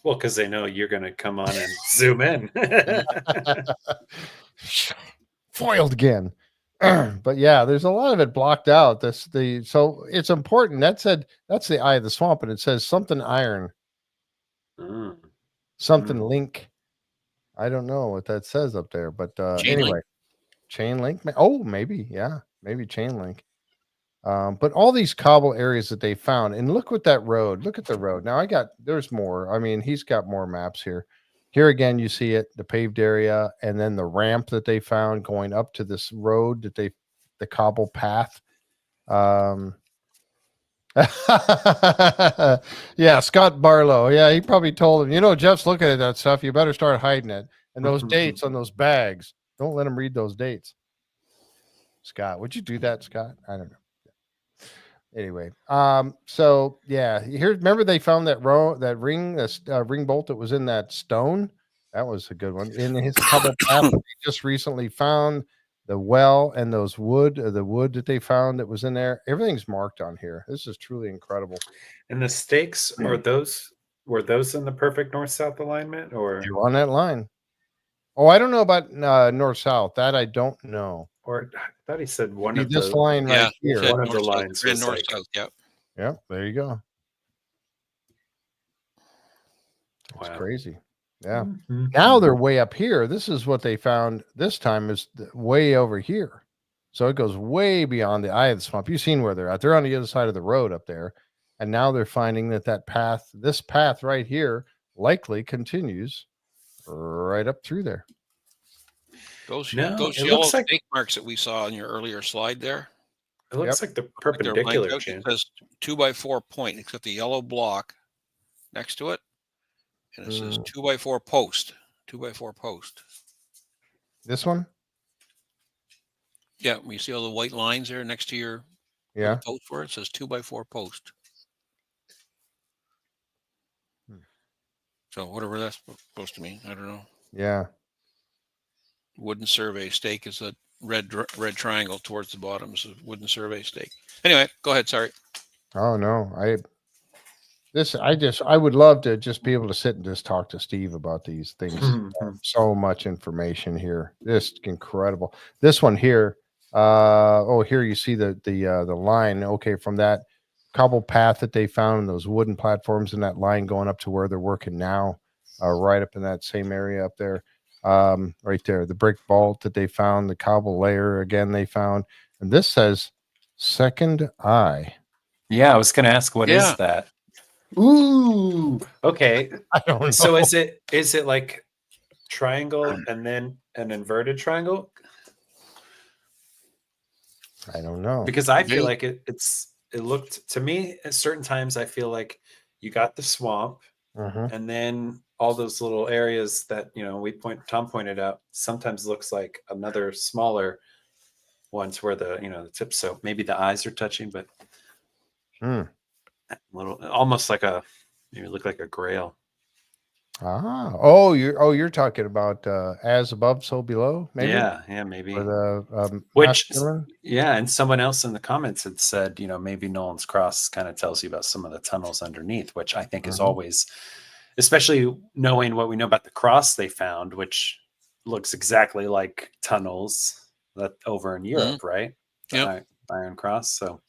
Well, because they know you're going to come on and zoom in. Foiled again. But yeah, there's a lot of it blocked out. So it's important. That's the eye of the swamp, and it says something iron, something link. I don't know what that says up there, but chain link. Oh, maybe chain link. But all these cobble areas that they found, and look at that road. Look at the road. Now there's more. I mean, he's got more maps here. Here again, you see it, the paved area, and then the ramp that they found going up to this road the cobble path. Yeah, Scott Barlow. Yeah, he probably told him, Jeff's looking at that stuff. You better start hiding it. And those dates on those bags, don't let him read those dates. Scott, would you do that, Scott? I don't know. Anyway, so yeah, here, remember they found that ring bolt that was in that stone. That was a good one. In his cobble path, he just recently found the well and the wood that they found that was in there. Everything's marked on here. This is truly incredible. And the stakes, are those were those in the perfect north-south alignment, or You're on that line. Oh, I don't know about north-south. That I don't know. I thought he said one Maybe of this the line Yeah, right here. said One of the north-south, lines ran was like- north-south. Yep. Yep, there you go. It's Wow. crazy. Yeah. Mhm. Now they're way up here. This is what they found this time is way over here. So it goes way beyond the eye of the swamp. You've seen where they're at. They're on the other side of the road up there. And now they're finding that path, this path right here, likely continues right up through there. Those No, those it yellow looks like- stake marks that we saw in your earlier slide there. It looks like the Like they're lined perpendicular, out. Jim. It says 2x4 point. It's got the yellow block next to it, and it says 2x4 post. 2x4 post. This one? Yeah, you see all the white lines there next to your Yeah. post where it says 2x4 post. So whatever that's supposed to mean, I don't know. Yeah. Wooden survey stake is a red triangle towards the bottom. Is a wooden survey stake. Anyway, go ahead. Sorry. Oh no. I would love to just be able to sit and just talk to Steve about these things. So much information here. This incredible. This one here. Here you see the line. Okay, from that cobble path that they found and those wooden platforms and that line going up to where they're working now, right up in that same area up there. Right there, the brick vault that they found, the cobble layer again they found, and this says second eye. Yeah, I was going to ask, what is Yeah. that? Ooh, okay. I don't know. So is it like triangle and then an inverted triangle? I don't know. Because I feel Maybe. like it looked to me at certain times, I feel like you got the swamp Mhm. and then all those little areas that, Tom pointed out, sometimes looks like another smaller ones where the tips. So maybe the eyes are touching, but little, almost like maybe look like a grail. You're talking about as above, so below, maybe. Yeah, maybe. Or the Which, masculine? yeah, and someone else in the comments had said, maybe Nolan's Cross kind of tells you about some of the tunnels underneath, which I think is always, especially knowing what we know about the cross they found, which looks exactly like tunnels that over in Europe, right? Yep. Iron Cross. So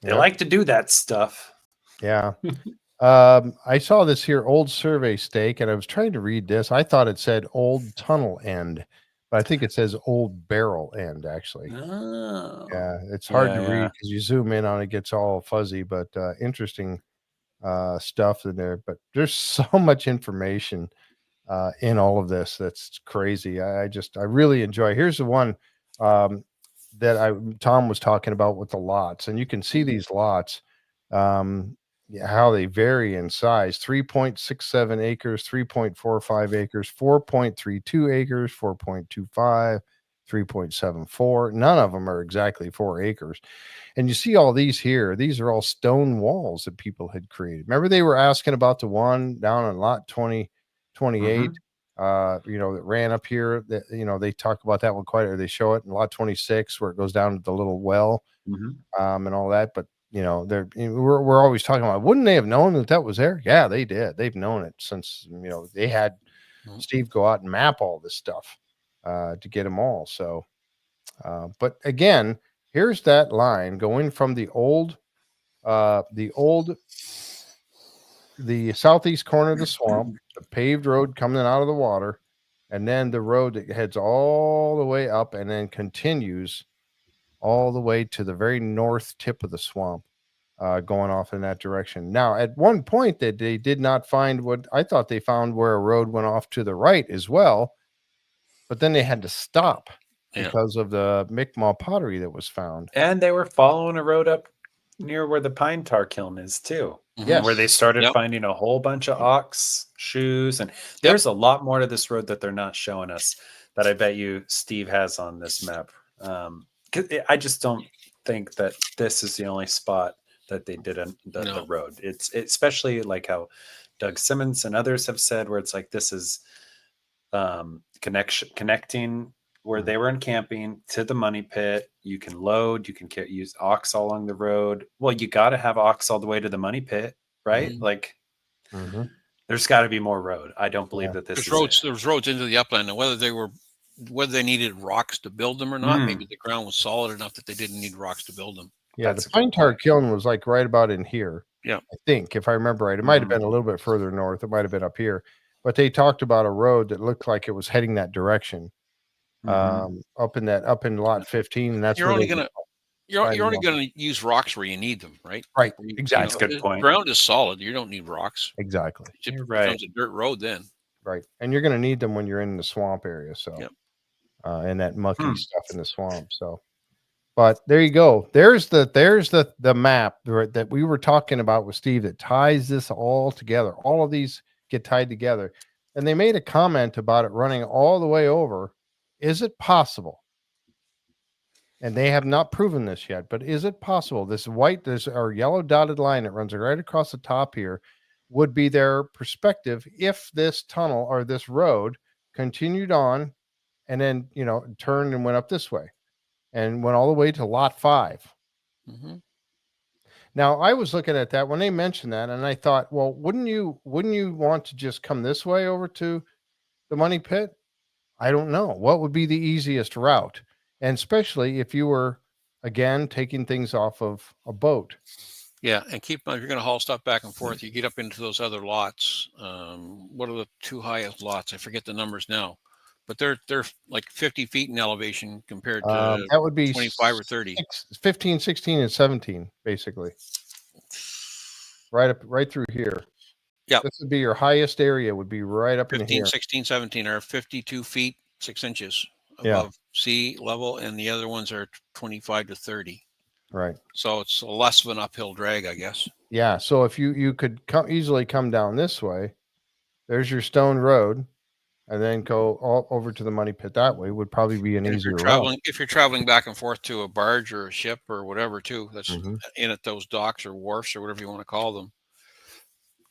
they Yep. like to do that stuff. Yeah. I saw this here old survey stake, and I was trying to read this. I thought it said old tunnel end, but I think it says old barrel end, actually. Oh. Yeah, it's hard to Yeah. read because you zoom in on it, gets all fuzzy, but interesting stuff in there. But there's so much information in all of this that's crazy. I really enjoy. Here's the one that Tom was talking about with the lots, and you can see these lots. How they vary in size: 3.67 acres, 3.45 acres, 4.32 acres, 4.25, 3.74. None of them are exactly 4 acres. And you see all these here. These are all stone walls that people had created. Remember, they were asking about the one down on lot 28, that ran up here. That they talk about that one quite, or they show it in lot 26 where it goes down to the little well, and all that. But we're always talking about, wouldn't they have known that was there? Yeah, they did. They've known it since they had Steve go out and map all this stuff to get them all. So, but again, here's that line going from the southeast corner of the swamp, the paved road coming out of the water, and then the road that heads all the way up and then continues all the way to the very north tip of the swamp, going off in that direction. Now, at one point that they did not find what I thought they found, where a road went off to the right as well, but then they had to stop because of the Mi'kmaq pottery that was found. And they were following a road up near where the pine tar kiln is too. Yes. Where they started finding a whole bunch of ox shoes. And there's a lot more to this road that they're not showing us that I bet you Steve has on this map. I just don't think that this is the only spot that they did the road. It's especially like how Doug Simmons and others have said, where it's like, this is connecting where they were encamping to the money pit. You can load, you can use ox all along the road. Well, you got to have ox all the way to the money pit, right? Like, Mhm. There's got to be more road. I don't believe Yeah. that this There's is roads. it. There's roads into the upland, and whether they needed rocks to build them or not, maybe the ground was solid enough that they didn't need rocks to build them. Yeah, That's the a good pine tar point. kiln was like right about in here. Yeah. I think, if I remember right. It might have been a little bit further north. It might have been up here. But they talked about a road that looked like it was heading that direction. Up in lot 15, and that's You're where only they gonna decided you're only on. going to use rocks where you need them, right? Right, Where you exactly. That's a good the point. ground is solid. You don't need rocks. Exactly. It You're right. becomes a dirt road then. Right. And you're going to need them when you're in the swamp area. So, Yep. And that mucky stuff in the swamp. So, but there you go. There's the map that we were talking about with Steve that ties this all together. All of these get tied together. And they made a comment about it running all the way over. Is it possible? And they have not proven this yet, but is it possible this there's our yellow dotted line that runs right across the top here would be their perspective if this tunnel or this road continued on and then, turned and went up this way and went all the way to lot 5. Mm-hmm. Now, I was looking at that when they mentioned that, and I thought, well, wouldn't you want to just come this way over to the money pit? I don't know. What would be the easiest route? And especially if you were, again, taking things off of a boat. Yeah, and keep if you're going to haul stuff back and forth, you get up into those other lots. What are the 2 highest lots? I forget the numbers now, but they're like 50 feet in elevation compared to That would be 25 or 30. 15, 16, and 17, basically. Right through here. Yeah. This would be your highest area, would be right up 15, in here. 16, 17 are 52 feet, 6 inches above sea level, and the other ones are 25 to 30. Right. So it's less of an uphill drag, I guess. Yeah. So if you could easily come down this way, there's your stone road, and then go all over to the money pit that way would probably be an easier route. If you're traveling back and forth to a barge or a ship or whatever too, that's in at those docks or wharfs or whatever you want to call them,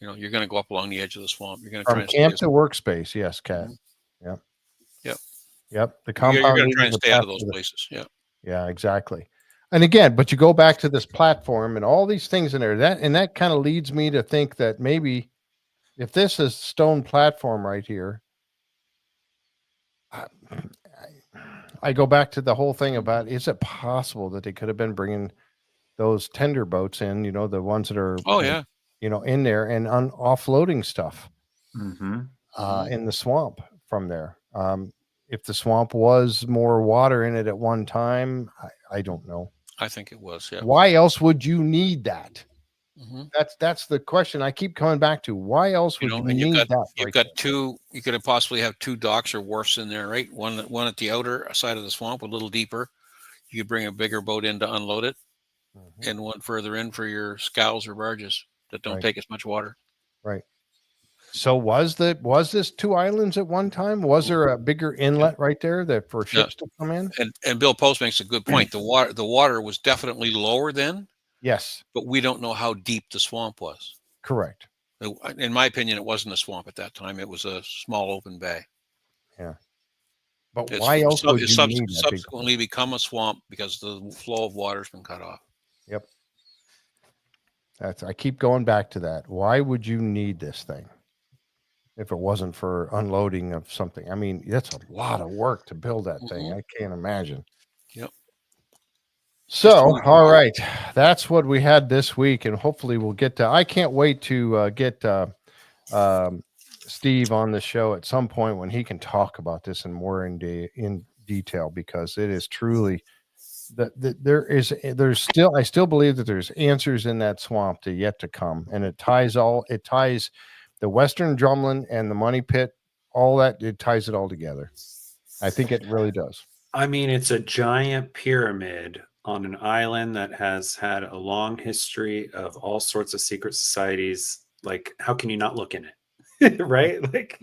you're going to go up along the edge of the swamp. You're going to try From camp to workspace. Yes, Kat. Yep. Yep. The compound. You're going to try and stay out of those places. Yeah. Yeah, exactly. And again, but you go back to this platform and all these things in there, that kind of leads me to think that maybe if this is stone platform right here, I go back to the whole thing about, is it possible that they could have been bringing those tender boats in, the ones that are, in there and offloading stuff in the swamp from there. If the swamp was more water in it at one time, I don't know. I think it was. Yeah. Why else would you need that? That's the question I keep coming back to. Why else would you need that? You've got two. You could possibly have 2 docks or wharfs in there, right? One at the outer side of the swamp, a little deeper. You could bring a bigger boat in to unload it, and one further in for your scows or barges that don't take as much water. Right. So was this 2 islands at one time? Was there a bigger inlet right there that for ships to come in? And Bill Post makes a good point. The water was definitely lower then. Yes. But we don't know how deep the swamp was. Correct. In my opinion, it wasn't a swamp at that time. It was a small open bay. Yeah. But why else would you need that subsequently become a swamp because the flow of water has been cut off? Yep. I keep going back to that. Why would you need this thing if it wasn't for unloading of something? I mean, that's a lot of work to build that thing. I can't imagine. Yep. So, all right, that's what we had this week, and hopefully we'll get to. I can't wait to get Steve on the show at some point when he can talk about this in more in detail, because it is truly there's still, I still believe that there's answers in that swamp yet to come, and it ties the Western Drumlin and the Money Pit, all that, it ties it all together. I think it really does. I mean, it's a giant pyramid on an island that has had a long history of all sorts of secret societies. Like, how can you not look in it? Right? Like,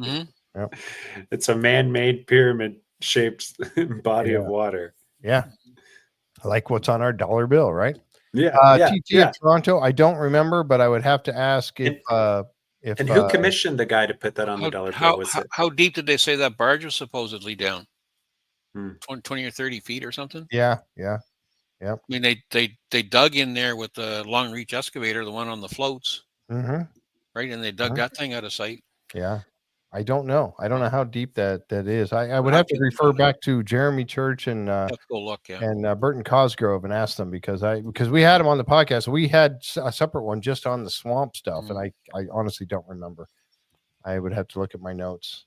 it's a man-made pyramid-shaped body of water. Yeah. Like what's on our dollar bill, right? Yeah. TT of Toronto, I don't remember, but I would have to ask if and who commissioned the guy to put that on the dollar bill? How deep did they say that barge was supposedly down? 20 or 30 feet or something? Yeah. I mean, they dug in there with the long reach excavator, the one on the floats. right? And they dug that thing out of sight. Yeah. I don't know. I don't know how deep that is. I would I'll have to check refer on it. back to Jeremy Church and Let's go look. Yeah. Burton Cosgrove and ask them because we had them on the podcast. We had a separate one just on the swamp stuff, and I honestly don't remember. I would have to look at my notes.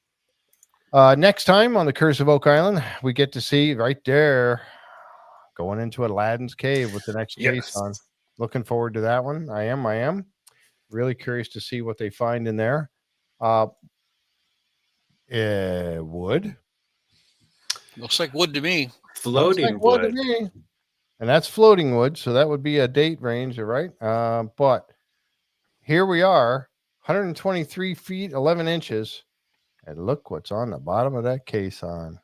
Next time on the Curse of Oak Island, we get to see right there going into Aladdin's cave with the next case on. Looking forward to that one. I am really curious to see what they find in there. Wood. Looks like wood to me. Floating Wood to wood. me. And that's floating wood, so that would be a date range, right? But here we are, 123 feet 11 inches, and look what's on the bottom of that caisson.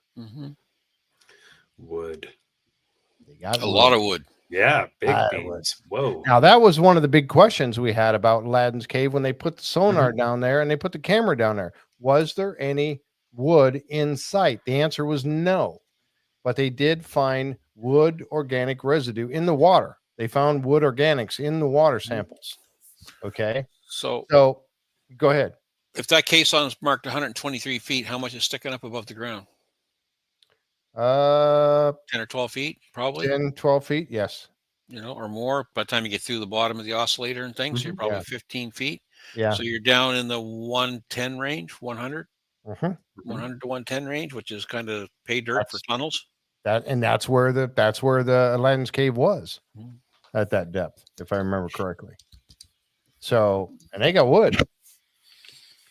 Wood. They got a lot of wood. Yeah, big wood. beans. Whoa. Now that was one of the big questions we had about Aladdin's cave when they put the sonar down there and they put the camera down there. Was there any wood in sight? The answer was no, but they did find wood organic residue in the water. They found wood organics in the water samples. Okay. So go ahead. If that caisson is marked 123 feet, how much is sticking up above the ground? 10 or 12 feet, probably. 10, 12 feet. Yes. Or more by the time you get through the bottom of the oscillator and things. You're probably 15 feet. Yeah. So you're down in the 110 range, 100, 100 to 110 range, which is kind of pay dirt for tunnels. That's where the Aladdin's cave was at that depth, if I remember correctly. So, and they got wood.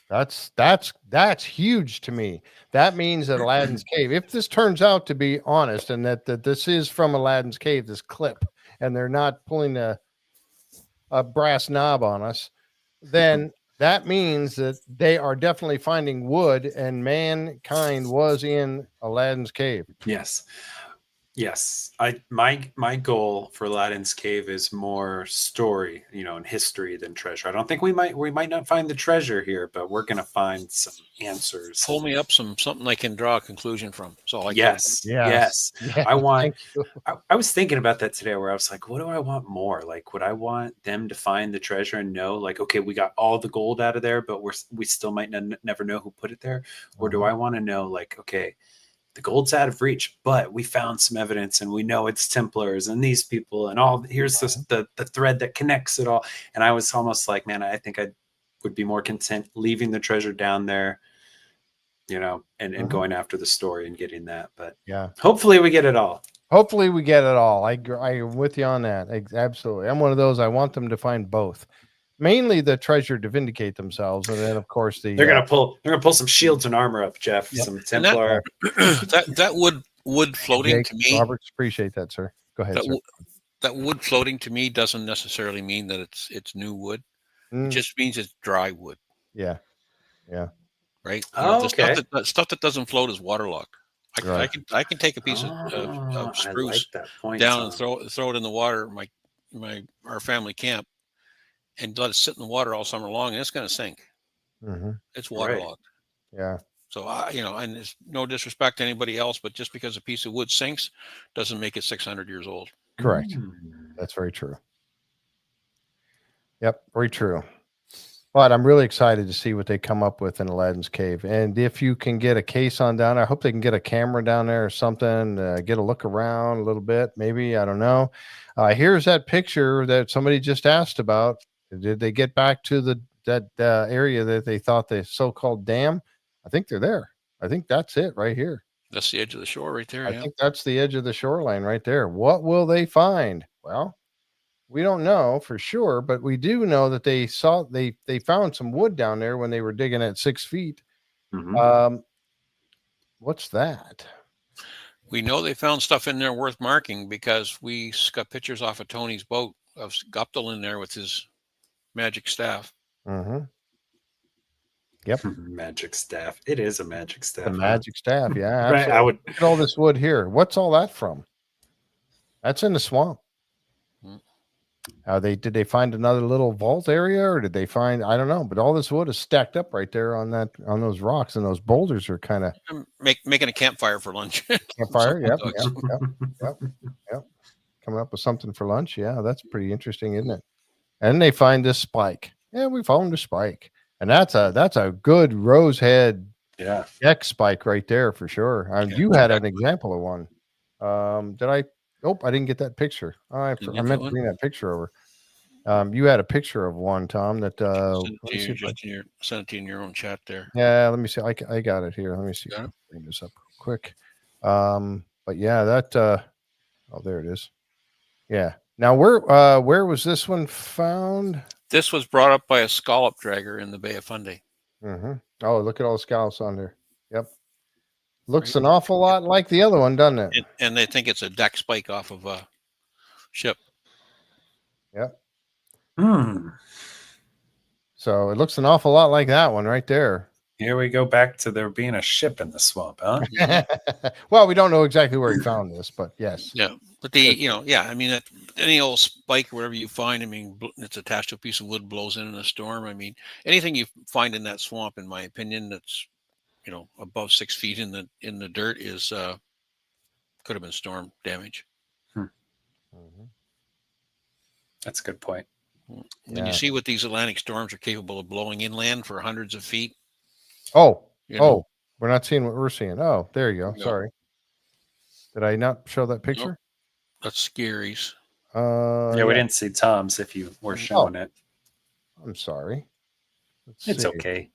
That's huge to me. That means that Aladdin's cave, if this turns out to be honest, and that this is from Aladdin's cave, this clip, and they're not pulling a brass knob on us, then that means that they are definitely finding wood, and mankind was in Aladdin's cave. Yes. My goal for Aladdin's cave is more story, and history than treasure. I don't think we might not find the treasure here, but we're gonna find some answers. Pull me up something I can draw a conclusion from. So Yes. I was thinking about that today, where I was like, what do I want more? Like, would I want them to find the treasure and know, like, okay, we got all the gold out of there, but we still might never know who put it there? Or do I want to know, like, okay, the gold's out of reach, but we found some evidence and we know it's Templars and these people and all. Here's the thread that connects it all. And I was almost like, man, I think I would be more content leaving the treasure down there, and going after the story and getting that. But yeah, hopefully we get it all. I am with you on that. Absolutely. I'm one of those. I want them to find both. Mainly the treasure to vindicate themselves, and then of course they're gonna pull some shields and armor up, Jeff. Yep. Some Templar. That wood floating to me. Roberts, appreciate that, sir. Go ahead. That wood floating to me doesn't necessarily mean that it's new wood. It just means it's dry wood. Yeah. Right. Okay. Stuff that doesn't float is waterlogged. I can take a piece of spruce down and throw it in the water. Our family camp. And let it sit in the water all summer long, and it's going to sink. It's waterlogged. Yeah. So and there's no disrespect to anybody else, but just because a piece of wood sinks doesn't make it 600 years old. Correct. That's very true. Yep, very true. But I'm really excited to see what they come up with in Aladdin's cave. And if you can get a caisson down there, I hope they can get a camera down there or something, get a look around a little bit. Maybe, I don't know. Here's that picture that somebody just asked about. Did they get back to that area that they thought the so-called dam? I think they're there. I think that's it right here. That's the edge of the shore right there. I think that's the edge of the shoreline right there. What will they find? Well, we don't know for sure, but we do know that they found some wood down there when they were digging at 6 feet. What's that? We know they found stuff in there worth marking because we got pictures off of Tony's boat of Guptill in there with his magic staff. Yep. Magic staff. It is a magic staff. The magic staff. Yeah. Right. I would look at all this wood here. What's all that from? That's in the swamp. Did they find another little vault area, or did they find, I don't know, but all this wood is stacked up right there on those rocks, and those boulders are kind of making a campfire for lunch. Campfire. Yep. Coming up with something for lunch. Yeah. That's pretty interesting, isn't it? And they find this spike. and we found a spike. And that's a good rose head Yeah. X spike right there for sure. You had an example of one. Did I? Nope, I didn't get that picture. I meant to bring that picture over. You had a picture of one, Tom, that Send it to you in your own chat there. yeah, let me see. I got it here. Let me see. Bring this up real quick. But yeah, that oh, there it is. Yeah. Now where was this one found? This was brought up by a scallop dragger in the Bay of Fundy. Mm-hmm. Oh, look at all the scallops on there. Yep. Looks an awful lot like the other one, doesn't it? And they think it's a deck spike off of a ship. Yep. Hmm. So it looks an awful lot like that one right there. Here we go back to there being a ship in the swamp, huh? Well, we don't know exactly where he found this, but yes. Yeah. But I mean, any old spike, whatever you find, I mean, it's attached to a piece of wood, blows in a storm. I mean, anything you find in that swamp, in my opinion, that's, above 6 feet in the dirt is, could have been storm damage. Mm-hmm. That's a good point. When you see what these Atlantic storms are capable of blowing inland for hundreds of feet. Oh, we're not seeing what we're seeing. Oh, there you go. No. Sorry. Did I not show that picture? Nope. That's Scary's. Yeah, we didn't see Tom's if you were showing it. I'm sorry. It's okay.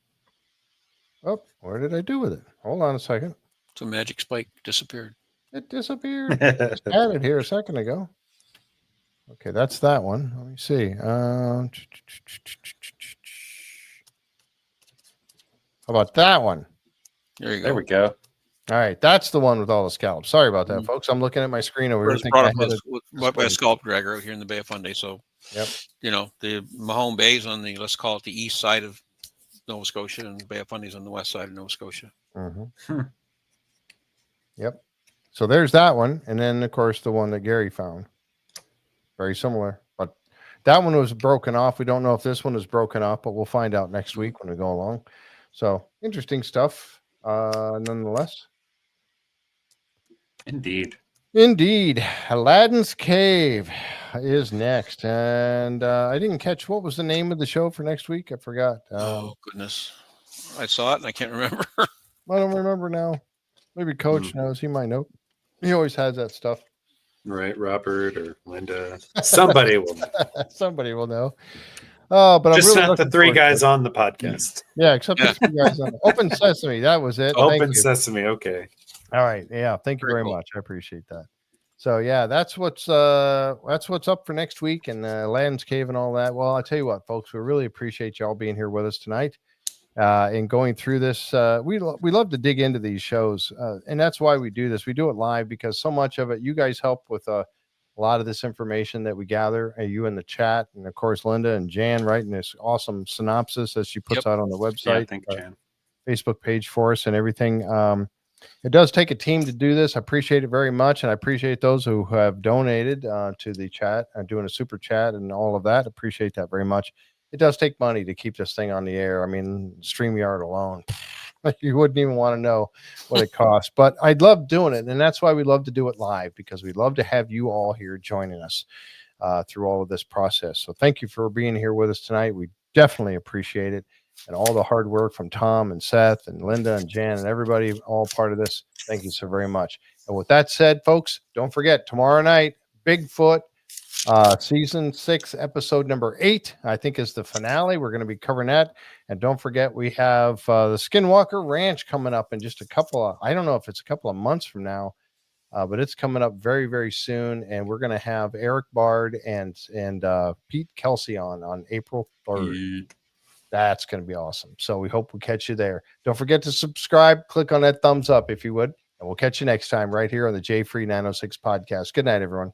Oh, where did I do with it? Hold on a second. It's a magic spike. Disappeared. It disappeared. Just had it here a second ago. Okay, that's that one. Let me see. How about that one? There you go. There we go. All right, that's the one with all the scallops. Sorry about that, folks. I'm looking at my screen over here. Brought up by a scallop dragger out here in the Bay of Fundy. So, yep. The Mahone Bay is on the, let's call it the east side of Nova Scotia, and the Bay of Fundy is on the west side of Nova Scotia. Mm-hmm. Yep. So there's that one, and then of course the one that Gary found. Very similar, but that one was broken off. We don't know if this one is broken off, but we'll find out next week when we go along. So interesting stuff, nonetheless. Indeed. Aladdin's Cave is next, and I didn't catch what was the name of the show for next week. I forgot. Oh goodness, I saw it and I can't remember. I don't remember now. Maybe Coach knows. He might know. He always has that stuff. Right, Robert or Linda. Somebody will know. Somebody will know. Oh, but just I'm really not the three guys on the podcast. Yeah, except the three guys on Open Sesame. That was it. Open Sesame. Okay. All right. Yeah. Thank you very much. I appreciate that. So yeah, that's what's up for next week, and Aladdin's Cave and all that. Well, I tell you what, folks, we really appreciate y'all being here with us tonight. And going through this, we love to dig into these shows, and that's why we do this. We do it live because so much of it, you guys help with a lot of this information that we gather. You in the chat, and of course Linda and Jan writing this awesome synopsis that she puts out on the website, yeah, thank you, Jan. Facebook page for us and everything. It does take a team to do this. I appreciate it very much, and I appreciate those who have donated to the chat and doing a super chat and all of that. Appreciate that very much. It does take money to keep this thing on the air. I mean, StreamYard alone, you wouldn't even want to know what it costs. But I love doing it, and that's why we love to do it live, because we love to have you all here joining us through all of this process. So thank you for being here with us tonight. We definitely appreciate it, and all the hard work from Tom and Seth and Linda and Jan and everybody, all part of this. Thank you so very much. And with that said, folks, don't forget, tomorrow night, Bigfoot. Season 6, episode number 8, I think, is the finale. We're going to be covering that. And don't forget, we have the Skinwalker Ranch coming up in just I don't know if it's a couple of months from now, but it's coming up very, very soon. And we're going to have Eric Bard and Pete Kelsey on April 3rd. That's going to be awesome. So we hope we catch you there. Don't forget to subscribe. Click on that thumbs up if you would. And we'll catch you next time right here on the J Free 906 podcast. Good night, everyone.